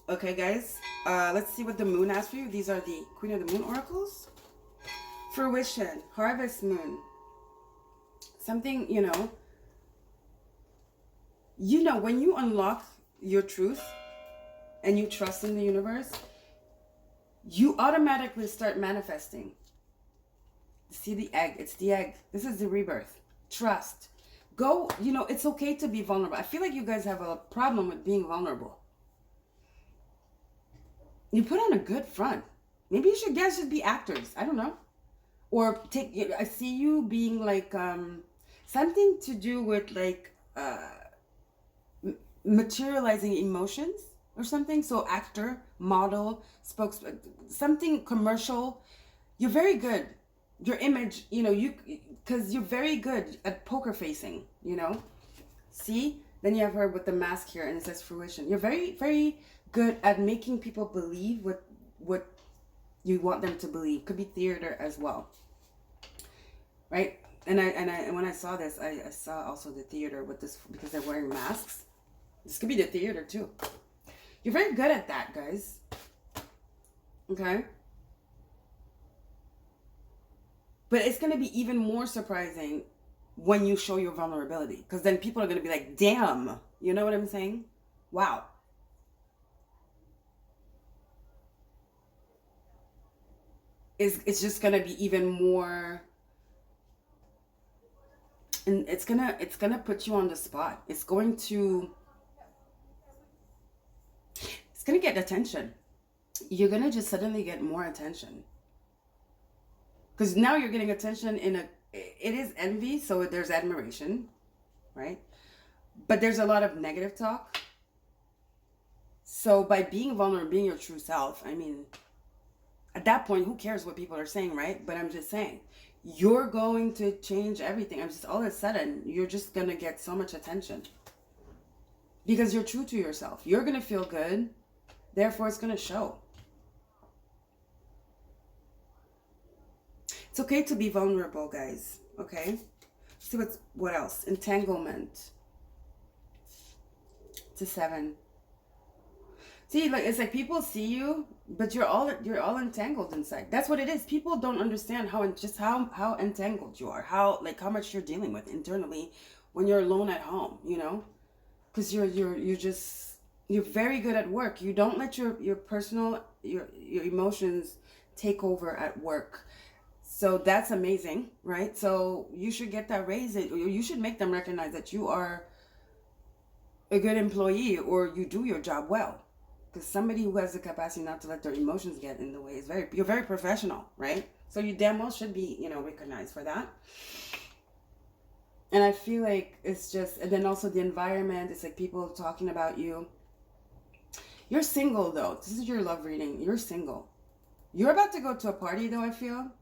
Okay, guys. Let's see what the moon has for you. These are the Queen of the Moon oracles. Fruition, harvest moon. Something, you know, when you unlock your truth and you trust in the universe, you automatically start manifesting. See the egg? It's the egg. This is the rebirth. Trust. Go, you know, it's okay to be vulnerable. I feel like you guys have a problem with being vulnerable. You put on a good front. Maybe you guys should be actors. I don't know. Or I see you being like, something to do with like, materializing emotions or something. So actor, model, something commercial. You're very good. Your image, you know, because you're very good at poker facing, you know. See? Then you have her with the mask here and it says fruition. You're very, very good at making people believe what you want them to believe. Could be theater as well. Right? And when I saw this, I saw also the theater with this, because they're wearing masks. This could be the theater too. You're very good at that, guys. Okay? But it's going to be even more surprising when you show your vulnerability. Because then people are going to be like, damn. You know what I'm saying? Wow. It's just going to be even more... And it's gonna put you on the spot. It's gonna get attention. You're gonna just suddenly get more attention. Because now you're getting attention it is envy, so there's admiration, right? But there's a lot of negative talk. So by being vulnerable, being your true self, I mean, at that point, who cares what people are saying, right? But I'm just saying, you're going to change everything. I'm just, all of a sudden, you're just going to get so much attention. Because you're true to yourself. You're going to feel good. Therefore, it's going to show. It's okay to be vulnerable, guys. Okay? See what else? Entanglement. It's a 7. See, like, it's like people see you, but you're all entangled inside. That's what it is. People don't understand how entangled you are, how much you're dealing with internally when you're alone at home, you know? Because you're very good at work. You don't let your personal your emotions take over at work. So that's amazing, right? So you should get that raise. You should make them recognize that you are a good employee, or you do your job well. Because somebody who has the capacity not to let their emotions get in the way is you're very professional, right? So you damn well should be, you know, recognized for that. And I feel like it's just, and then also the environment, it's like people talking about you. You're single though. This is your love reading. You're single. You're about to go to a party though, I feel.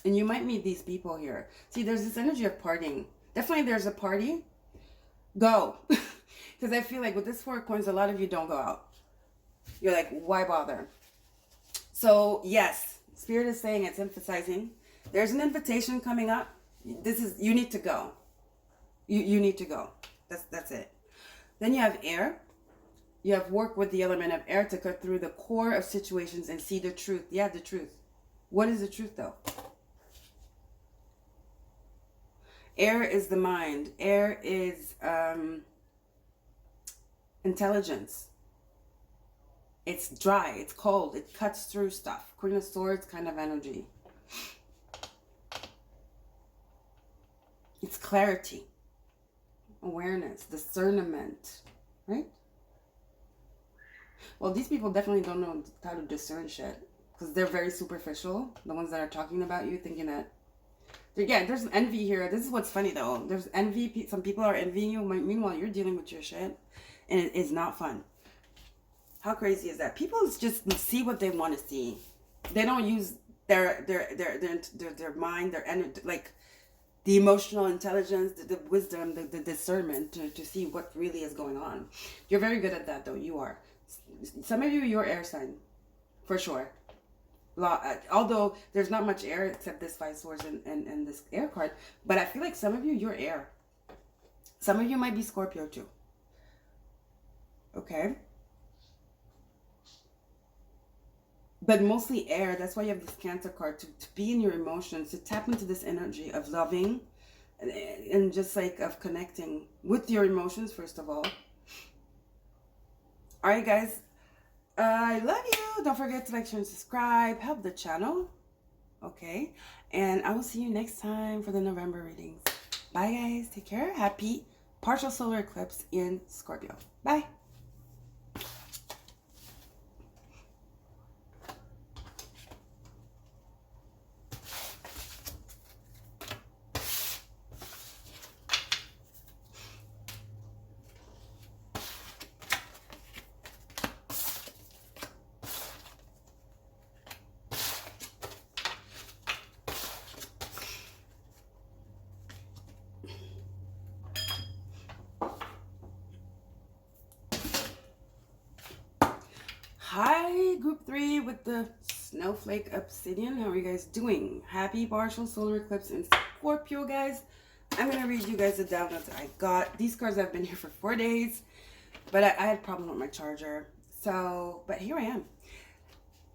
And you might meet these people here. See, there's this energy of partying. Definitely there's a party. Go. Because I feel like with this 4 of coins, a lot of you don't go out. You're like, why bother? So yes, Spirit is saying, it's emphasizing. There's an invitation coming up. You need to go. You need to go. That's it. Then you have air. You have work with the element of air to cut through the core of situations and see the truth. Yeah, the truth. What is the truth though? Air is the mind. Air is intelligence. It's dry. It's cold. It cuts through stuff. Queen of Swords kind of energy. It's clarity, awareness, discernment, right? Well, these people definitely don't know how to discern shit, because they're very superficial. The ones that are talking about you, thinking that, yeah, there's envy here. This is what's funny though. There's envy. Some people are envying you. Meanwhile, you're dealing with your shit, and it is not fun. How crazy is that? People just see what they want to see. They don't use their mind, their energy. Like, the emotional intelligence, the wisdom, the discernment to see what really is going on. You're very good at that, though. You are. Some of you, your air sign, for sure. Although there's not much air except this five swords and this air card, but I feel like some of you, you're air. Some of you might be Scorpio too. Okay. But mostly air. That's why you have this Cancer card, to be in your emotions, to tap into this energy of loving and just like of connecting with your emotions, first of all. All right, guys. I love you. Don't forget to like, share, and subscribe. Help the channel. Okay. And I will see you next time for the November readings. Bye, guys. Take care. Happy partial solar eclipse in Scorpio. Bye. Hi, group 3 with the Snowflake Obsidian. How are you guys doing? Happy partial solar eclipse in Scorpio, guys. I'm going to read you guys the downloads I got. These cards have been here for 4 days, but I had a problem with my charger. So, but here I am.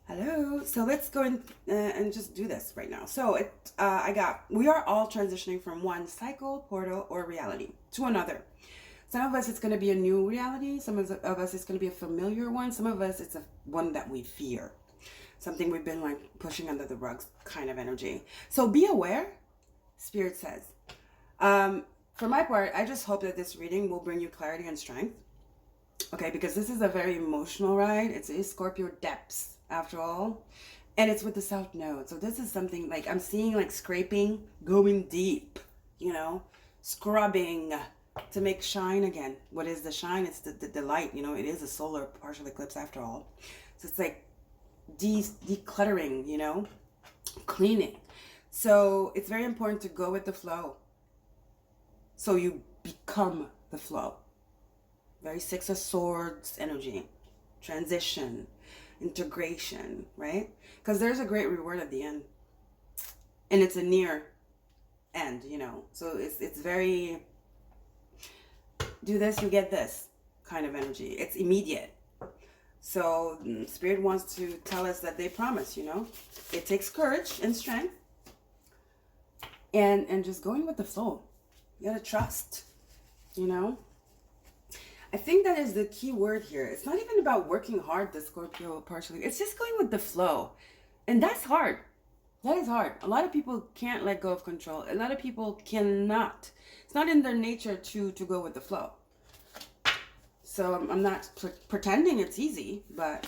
Hello. So let's go in and just do this right now. So we are all transitioning from one cycle, portal, or reality to another. Some of us, it's going to be a new reality. Some of us, it's going to be a familiar one. Some of us, it's one that we fear. Something we've been like pushing under the rugs kind of energy. So be aware, Spirit says. For my part, I just hope that this reading will bring you clarity and strength. Okay, because this is a very emotional ride. It's Scorpio depths, after all. And it's with the South Node. So this is something like I'm seeing like scraping, going deep, you know, scrubbing to make shine again. What is the shine? It's the light, you know. It is a solar partial eclipse after all. So it's like decluttering, you know, cleaning. So it's very important to go with the flow. So you become the flow. Very Six of Swords energy. Transition. Integration, right? Because there's a great reward at the end. And it's a near end, you know. So it's very... do this, you get this kind of energy. It's immediate. So Spirit wants to tell us that they promise, you know. It takes courage and strength. And just going with the flow. You gotta trust, you know. I think that is the key word here. It's not even about working hard, the Scorpio partially. It's just going with the flow. And that's hard. That is hard. A lot of people can't let go of control. A lot of people cannot. It's not in their nature to go with the flow. So I'm not pretending it's easy, but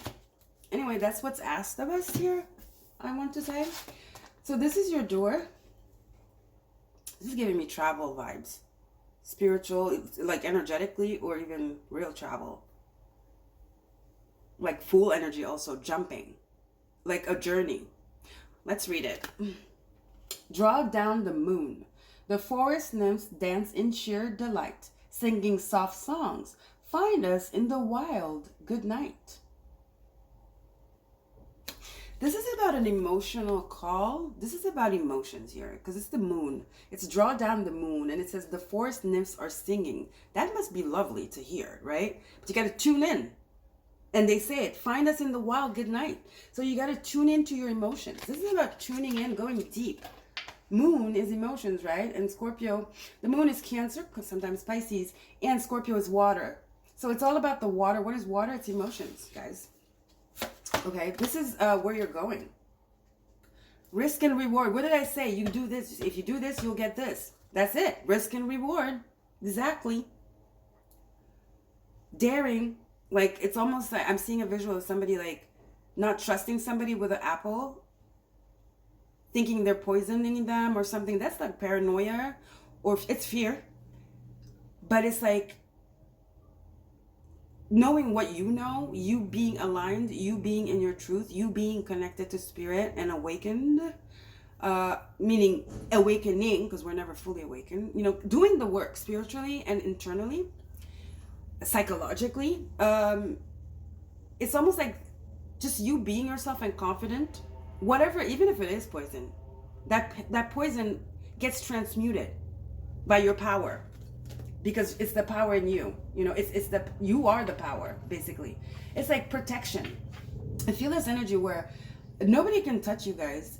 anyway, that's what's asked of us here, I want to say. So this is your door. This is giving me travel vibes. Spiritual, like energetically, or even real travel. Like full energy also, jumping. Like a journey. Let's read it. Draw down the moon. The forest nymphs dance in sheer delight, singing soft songs. Find us in the wild. Good night. This is about an emotional call. This is about emotions here, because it's the moon. It's draw down the moon, and it says the forest nymphs are singing. That must be lovely to hear, right? But you got to tune in. And they say it, find us in the wild, good night. So you got to tune into your emotions. This is about tuning in, going deep. Moon is emotions, right? And Scorpio, the moon is Cancer, because sometimes Pisces, and Scorpio is water. So it's all about the water. What is water? It's emotions, guys. Okay, this is where you're going. Risk and reward. What did I say? You do this. If you do this, you'll get this. That's it. Risk and reward. Exactly. Daring. Like, it's almost like I'm seeing a visual of somebody like not trusting somebody with an apple, thinking they're poisoning them or something. That's like paranoia, or it's fear. But it's like knowing what you know, you being aligned, you being in your truth, you being connected to spirit and awakened. meaning awakening, because we're never fully awakened, you know, doing the work spiritually and internally, psychologically. It's almost like just you being yourself and confident, whatever, even if it is poison, that poison gets transmuted by your power, because it's the power in you. You know, it's the, you are the power, basically. It's like protection. I feel this energy where nobody can touch you guys.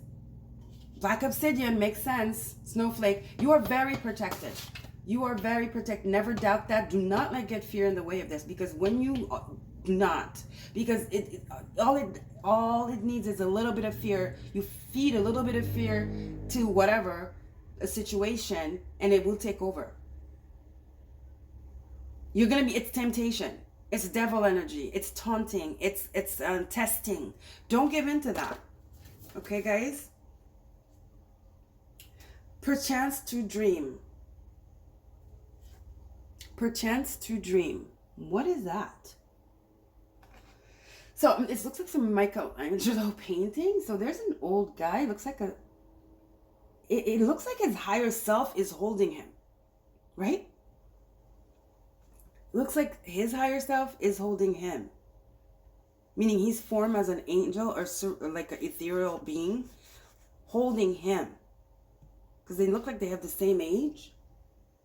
Black obsidian makes sense. Snowflake, you are very protected. You are very protected. Never doubt that. Do not let get fear in the way of this, because when you do not, because all it needs is a little bit of fear. You feed a little bit of fear to whatever a situation, and it will take over. You're gonna be, it's temptation, it's devil energy, it's taunting, it's testing. Don't give in to that. Okay, guys? Perchance to dream. Perchance to dream. What is that? So it looks like some Michelangelo painting. So there's an old guy. Looks like it looks like his higher self is holding him, right? Looks like his higher self is holding him, meaning he's formed as an angel or like an ethereal being holding him, because they look like they have the same age.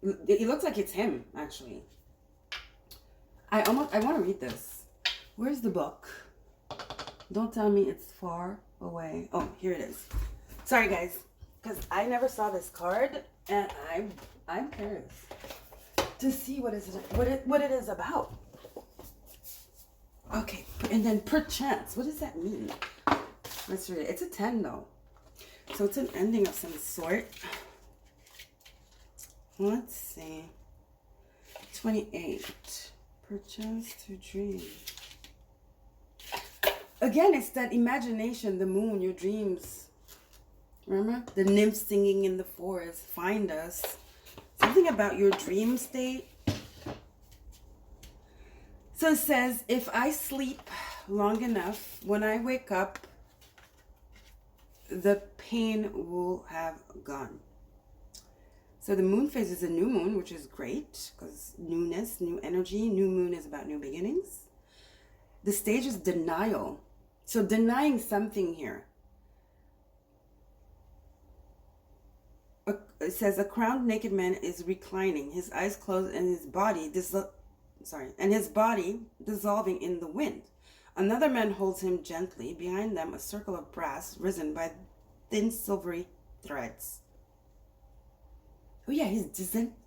It looks like it's him, actually. I want to read this. Where's the book? Don't tell me it's far away. Oh, here it is. Sorry, guys, because I never saw this card, and I'm curious to see what it is about. Okay, and then perchance. What does that mean? Let's read it. It's a 10 though, so it's an ending of some sort. Let's see. 28. Perchance to dream. Again, it's that imagination, the moon, your dreams. Remember? The nymphs singing in the forest. Find us. Something about your dream state. So it says, if I sleep long enough, when I wake up, the pain will have gone. So the moon phase is a new moon, which is great, because newness, new energy. New moon is about new beginnings. The stage is denial. So denying something here. It says a crowned naked man is reclining, his eyes closed, and his body dissolving in the wind. Another man holds him gently. Behind them, a circle of brass risen by thin silvery threads. Oh yeah, he's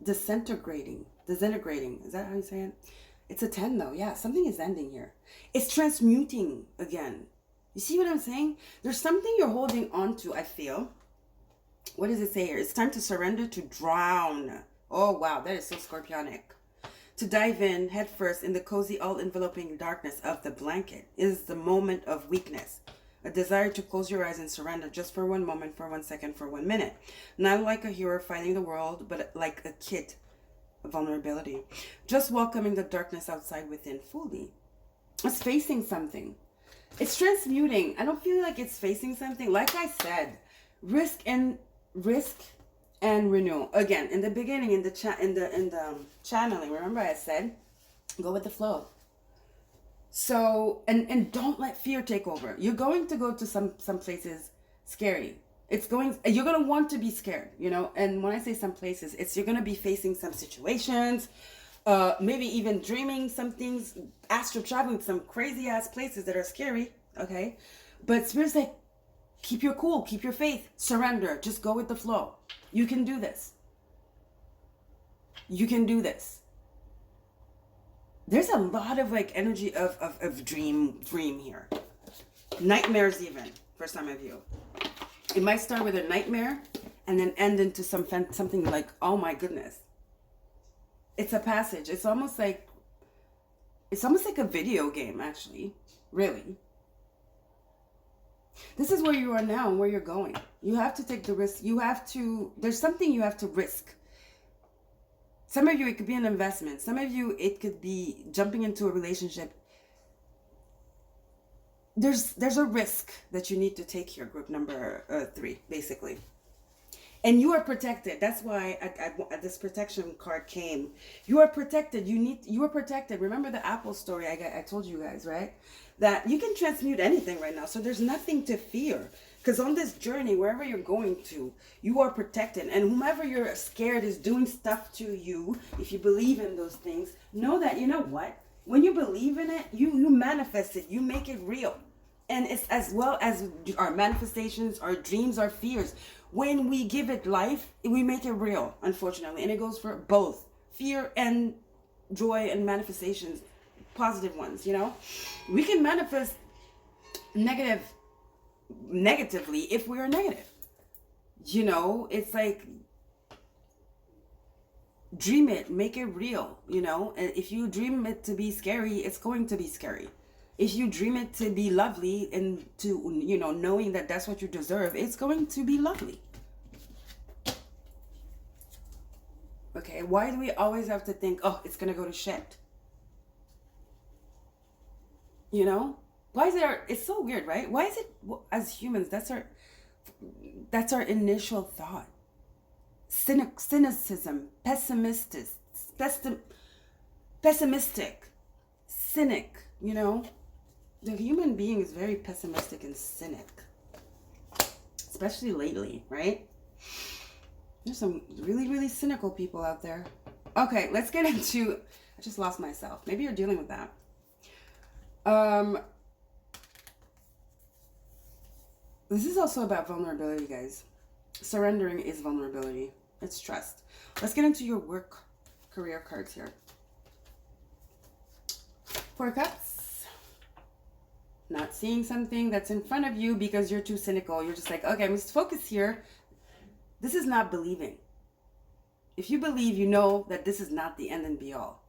disintegrating. Is that how you say it? It's a 10 though. Yeah, something is ending here. It's transmuting again. You see what I'm saying? There's something you're holding on to, I feel. What does it say here? It's time to surrender, to drown. Oh wow, that is so scorpionic. To dive in head first in the cozy, all-enveloping darkness of the blanket is the moment of weakness. A desire to close your eyes and surrender just for one moment, for 1 second, for 1 minute. Not like a hero fighting the world, but like a kid. Vulnerability. Just welcoming the darkness outside within fully. It's facing something. It's transmuting. I don't feel like it's facing something. Like I said, risk and renewal. Again, in the beginning, in the channeling, remember I said, go with the flow. So, and don't let fear take over. You're going to go to some places scary. You're going to want to be scared, you know? And when I say some places, you're going to be facing some situations, maybe even dreaming some things, astro traveling some crazy ass places that are scary, okay? But Spirit's like, keep your cool, keep your faith, surrender, just go with the flow. You can do this. You can do this. There's a lot of like energy of dream here. Nightmares even, for some of you. It might start with a nightmare and then end into something like, oh my goodness. It's a passage. It's almost like a video game, actually. Really. This is where you are now and where you're going. You have to take the risk. There's something you have to risk. Some of you, it could be an investment. Some of you, it could be jumping into a relationship. there's a risk that you need to take here, group number 3, basically. And you are protected. That's why this protection card came. You are protected. You are protected. Remember the apple story I told you guys, right? That you can transmute anything right now. So there's nothing to fear. Because on this journey, wherever you're going to, you are protected. And whomever you're scared is doing stuff to you, if you believe in those things, know that, you know what? When you believe in it, you manifest it. You make it real. And it's as well as our manifestations, our dreams, our fears. When we give it life, we make it real, unfortunately. And it goes for both fear and joy and manifestations, positive ones, you know. We can manifest negatively if we are negative. You know, it's like, dream it, make it real, you know. And if you dream it to be scary, it's going to be scary. If you dream it to be lovely and to, you know, knowing that that's what you deserve, it's going to be lovely. Okay, why do we always have to think, oh, it's going to go to shit? You know? Why is it it's so weird, right? Why is it, as humans, that's our initial thought. Cynicism, pessimistic, cynic, you know? The human being is very pessimistic and cynic, especially lately, right? There's some really, really cynical people out there. Okay, let's get into, I just lost myself. Maybe you're dealing with that. This is also about vulnerability, guys. Surrendering is vulnerability. It's trust. Let's get into your work career cards here. 4 Cups. Not seeing something that's in front of you because you're too cynical. You're just like, okay, I'm just focused here. This is not believing. If you believe, you know that this is not the end and be all.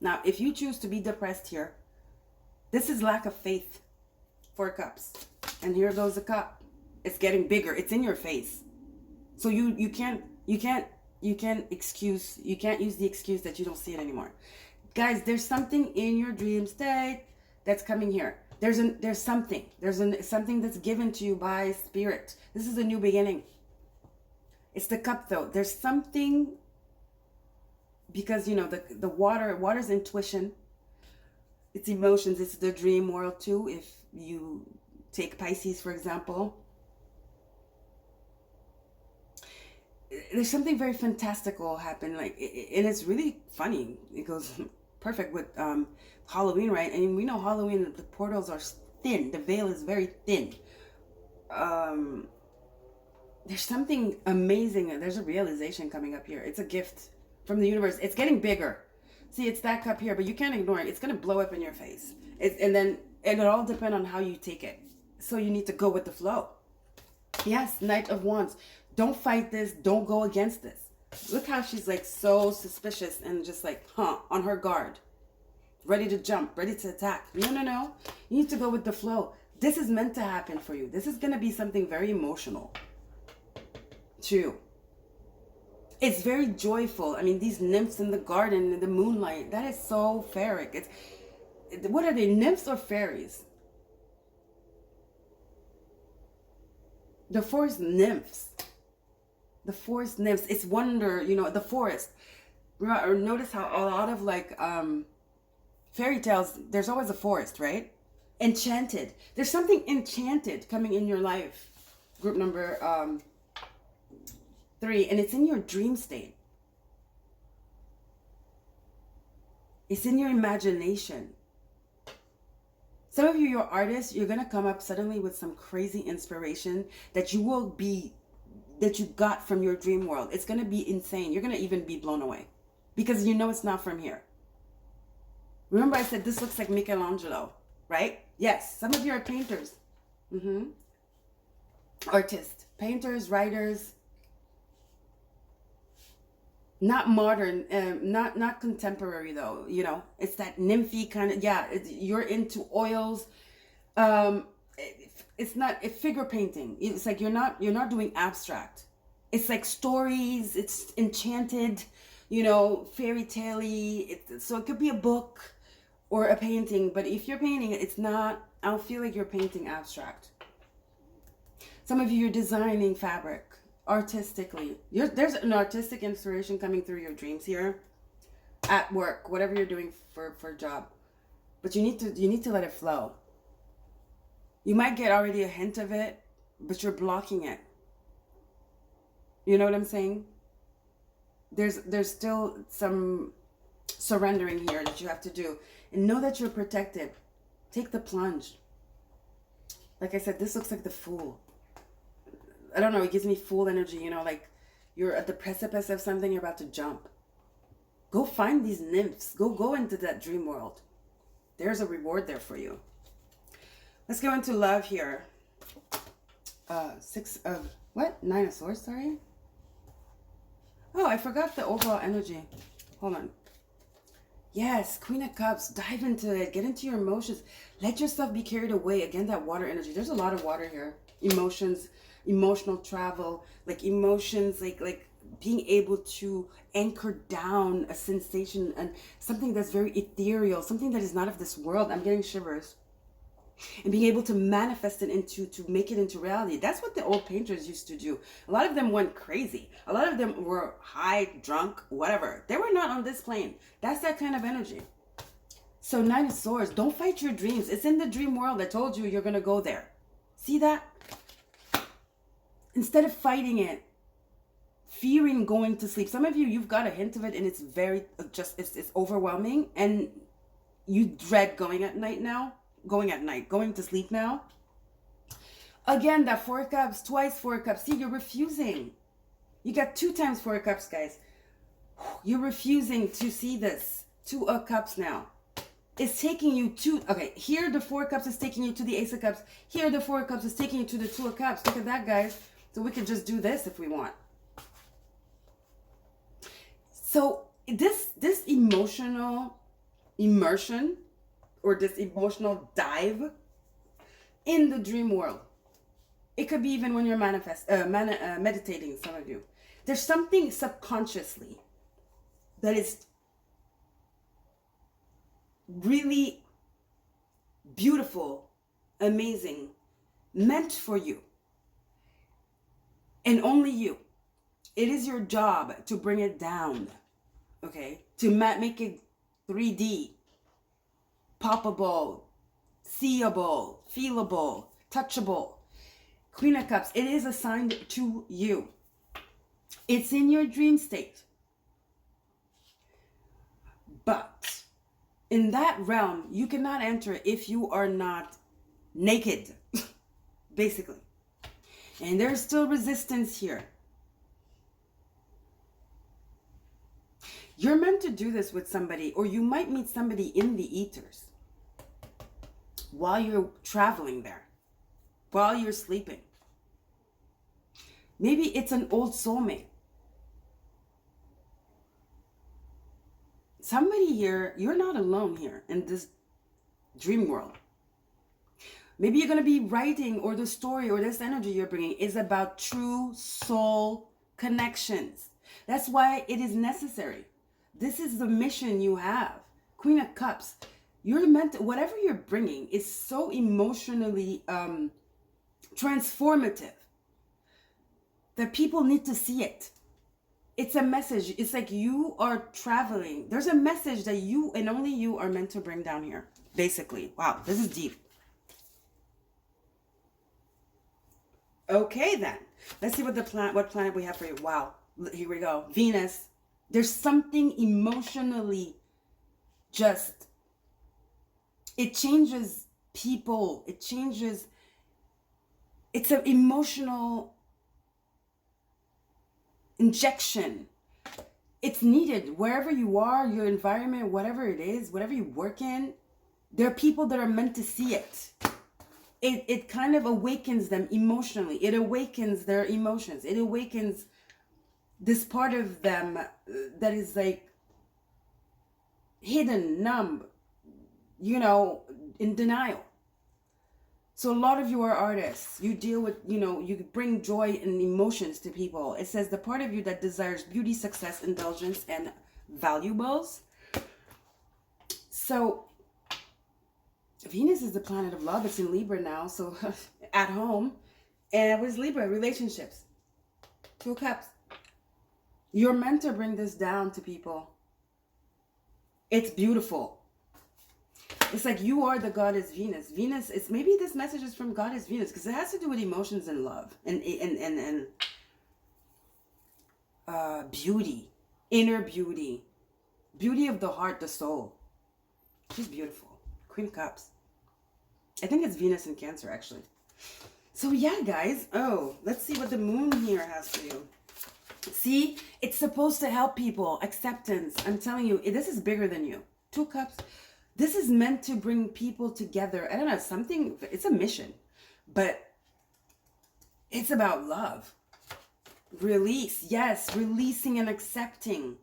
Now, if you choose to be depressed here, this is lack of faith. 4 Cups. And here goes the cup. It's getting bigger. It's in your face. So you can't use the excuse that you don't see it anymore. Guys, there's something in your dream state that's coming here. There's something that's given to you by spirit. This is a new beginning. It's the cup though. There's something, because you know the water's intuition. It's emotions. It's the dream world too. If you take Pisces, for example, there's something very fantastical happen, like, and it's really funny. It goes perfect with Halloween, right? And we know Halloween, the portals are thin. The veil is very thin. There's something amazing. There's a realization coming up here. It's a gift from the universe. It's getting bigger. See, it's that cup here, but you can't ignore it. It's going to blow up in your face. And it all depends on how you take it. So you need to go with the flow. Yes, Knight of Wands. Don't fight this. Don't go against this. Look how she's like so suspicious and just like, on her guard. Ready to jump, ready to attack. No. You need to go with the flow. This is meant to happen for you. This is going to be something very emotional too. It's very joyful. I mean, these nymphs in the garden, in the moonlight, that is so fairy. What are they, nymphs or fairies? The forest nymphs. The forest nymphs. It's wonder, you know, the forest. Notice how a lot of like fairy tales, there's always a forest, right? Enchanted. There's something enchanted coming in your life. Group number 3, and it's in your dream state. It's in your imagination. Some of you, you're artists, you're going to come up suddenly with some crazy inspiration that you got from your dream world. It's going to be insane. You're going to even be blown away because you know it's not from here. Remember I said this looks like Michelangelo, right? Yes, some of you are painters. Artists, painters, writers. Not modern, not contemporary though, you know. It's that nymphy kind of, yeah, you're into oils. It's not a figure painting. It's like you're not doing abstract. It's like stories, it's enchanted, you know, fairy tale-y. So it could be a book or a painting, but if you're painting it, it's not I don't feel like you're painting abstract. Some of you, you're designing fabric artistically. There's an artistic inspiration coming through your dreams here, at work, whatever you're doing for a job. But you need to let it flow. You might get already a hint of it, but you're blocking it. You know what I'm saying? There's still some surrendering here that you have to do. And know that you're protected. Take the plunge. Like I said, this looks like the Fool. I don't know, it gives me Fool energy, you know, like you're at the precipice of something, you're about to jump. Go find these nymphs. Go into that dream world. There's a reward there for you. Let's go into love here. Nine of Swords, sorry. Oh, I forgot the overall energy. Hold on. Yes, Queen of Cups. Dive into it. Get into your emotions. Let yourself be carried away. Again, that water energy. There's a lot of water here. Emotions, emotional travel, like emotions, like being able to anchor down a sensation and something that's very ethereal, something that is not of this world. I'm getting shivers. And being able to manifest it to make it into reality. That's what the old painters used to do. A lot of them went crazy. A lot of them were high, drunk, whatever. They were not on this plane. That's that kind of energy. So 9 of Swords, don't fight your dreams. It's in the dream world. I told you you're going to go there. See that? Instead of fighting it, fearing going to sleep. Some of you, you've got a hint of it and it's very, it's overwhelming. And you dread going at night now. Going to sleep now. Again, that 4 of Cups, twice 4 of Cups. See, you're refusing. You got 2 times 4 of Cups, guys. You're refusing to see this. 2 of Cups now. It's taking you to, okay, here the 4 of Cups is taking you to the Ace of Cups. Here the 4 of Cups is taking you to the 2 of Cups. Look at that, guys. So we can just do this if we want. So this emotional immersion, or this emotional dive in the dream world. It could be even when you're meditating, some of you. There's something subconsciously that is really beautiful, amazing, meant for you. And only you. It is your job to bring it down, okay? To make it 3D. Poppable, seeable, feelable, touchable. Queen of Cups, it is assigned to you. It's in your dream state. But in that realm, you cannot enter if you are not naked, basically. And there's still resistance here. You're meant to do this with somebody, or you might meet somebody in the ethers while you're traveling there, while you're sleeping. Maybe it's an old soulmate. Somebody here, you're not alone here in this dream world. Maybe you're going to be writing, or the story or this energy you're bringing is about true soul connections. That's why it is necessary. This is the mission you have. Queen of Cups. You're meant to, whatever you're bringing is so emotionally transformative that people need to see it. It's a message. It's like you are traveling. There's a message that you and only you are meant to bring down here. Basically. Wow, this is deep. Okay then. Let's see what planet we have for you. Wow. Here we go. Venus. There's something emotionally just, it changes people. It changes, it's an emotional injection. It's needed wherever you are, your environment, whatever it is, whatever you work in. There are people that are meant to see it. It kind of awakens them emotionally. It awakens their emotions. It awakens this part of them that is like hidden, numb, you know, in denial. So a lot of you are artists. You deal with, you know, you bring joy and emotions to people. It says the part of you that desires beauty, success, indulgence, and valuables. So Venus is the planet of love. It's in Libra now, so at home. And what is Libra? Relationships. 2 of Cups. You're meant to bring this down to people. It's beautiful. It's like you are the goddess Venus. Venus, it's maybe this message is from goddess Venus because it has to do with emotions and love and beauty, inner beauty, beauty of the heart, the soul. She's beautiful. Queen of Cups. I think it's Venus in Cancer, actually. So yeah, guys. Oh, let's see what the moon here has for you. See, it's supposed to help people. Acceptance. I'm telling you, this is bigger than you. 2 Cups. This is meant to bring people together. I don't know, something, it's a mission, but it's about love. Release. Yes, releasing and accepting.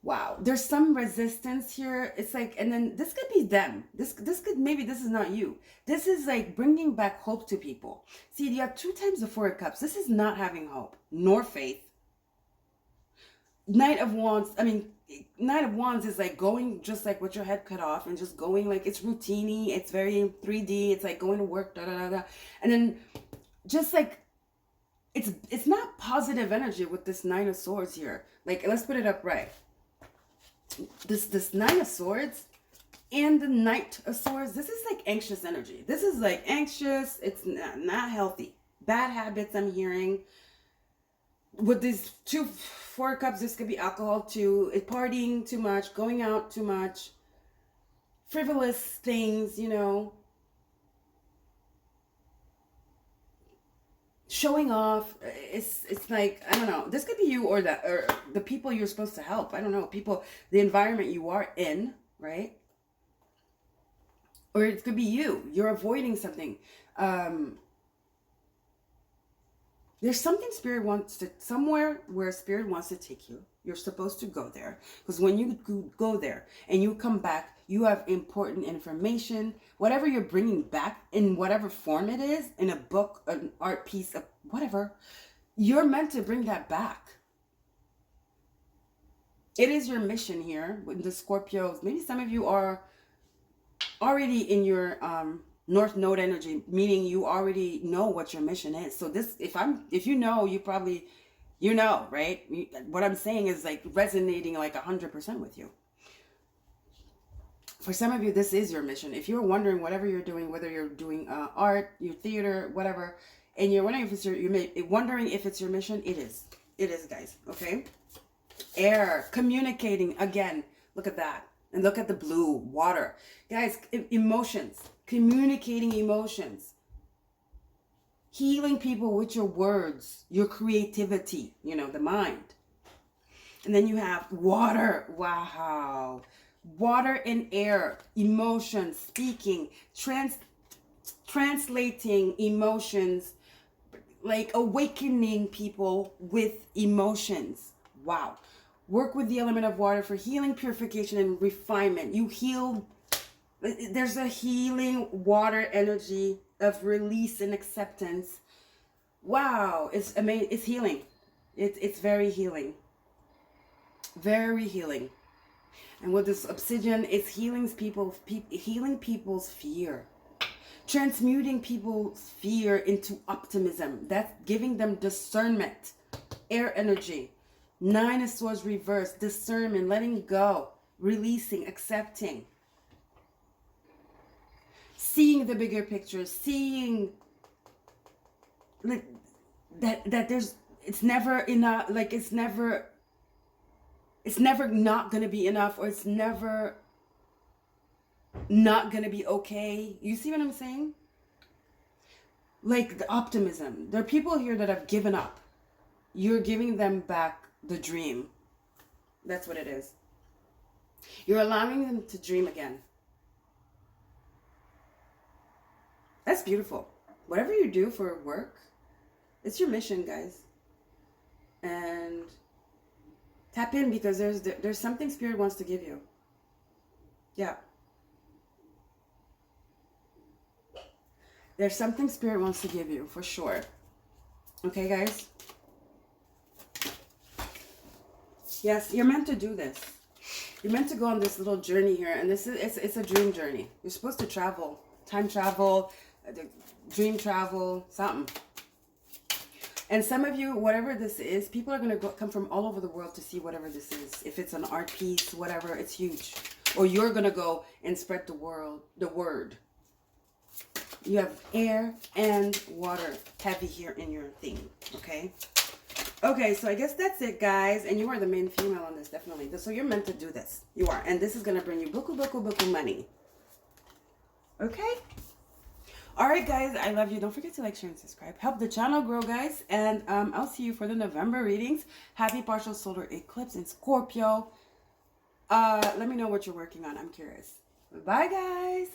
Wow, there's some resistance here. It's like, and then this could be them. This could, maybe this is not you. This is like bringing back hope to people. See, you have 2 times the 4 of Cups. This is not having hope nor faith. Knight of Wands. I mean, Knight of Wands is like going just like with your head cut off and just going like it's routine-y. It's very 3D. It's like going to work, da da da da, and then just like it's not positive energy with this 9 of Swords here. Like, let's put it up right. This 9 of Swords and the Knight of Swords, this is like anxious energy. This is like anxious. It's not healthy. Bad habits I'm hearing. With these 4 Cups, this could be alcohol too. Partying too much, going out too much, frivolous things, you know. Showing off. It's like, I don't know, this could be you or the people you're supposed to help. I don't know, people, the environment you are in, right? Or it could be you're avoiding something. There's something Spirit wants to, somewhere where Spirit wants to take you. You're supposed to go there, because when you go there and you come back, you have important information. Whatever you're bringing back in whatever form it is, in a book, an art piece, whatever, you're meant to bring that back. It is your mission here with the Scorpios. Maybe some of you are already in your North Node energy, meaning you already know what your mission is. So this, if you know, you probably, you know, right? What I'm saying is like resonating like 100% with you. For some of you, this is your mission. If you're wondering whatever you're doing, whether you're doing art, your theater, whatever, and you're wondering if it's your mission, it is. It is, guys. Okay. Air, communicating again. Look at that, and look at the blue water, guys. Emotions, communicating emotions, healing people with your words, your creativity. You know, the mind. And then you have water. Wow. Water and air, emotions, speaking, translating emotions, like awakening people with emotions. Wow. Work with the element of water for healing, purification, and refinement. You heal. There's a healing water energy of release and acceptance. Wow. It's amazing. It's healing. It's very healing. Very healing. And with this obsidian, it's healing people's fear. Transmuting people's fear into optimism. That's giving them discernment. Air energy. 9 of Swords reverse. Discernment. Letting go. Releasing. Accepting. Seeing the bigger picture. Seeing that there's, it's never enough. Like it's never not going to be enough, or it's never not going to be okay. You see what I'm saying? Like the optimism. There are people here that have given up. You're giving them back the dream. That's what it is. You're allowing them to dream again. That's beautiful. Whatever you do for work, it's your mission, guys. And tap in, because there's something Spirit wants to give you. Yeah. There's something Spirit wants to give you, for sure. Okay, guys? Yes, you're meant to do this. You're meant to go on this little journey here, and this is it's a dream journey. You're supposed to travel, time travel, dream travel, something. And some of you, whatever this is, people are going to come from all over the world to see whatever this is. If it's an art piece, whatever, it's huge. Or you're going to go and spread the word. You have air and water heavy here in your thing, okay? Okay, so I guess that's it, guys. And you are the main female on this, definitely. So you're meant to do this. You are. And this is going to bring you buku money. Okay? Alright, guys. I love you. Don't forget to like, share, and subscribe. Help the channel grow, guys. And I'll see you for the November readings. Happy partial solar eclipse in Scorpio. Let me know what you're working on. I'm curious. Bye, guys.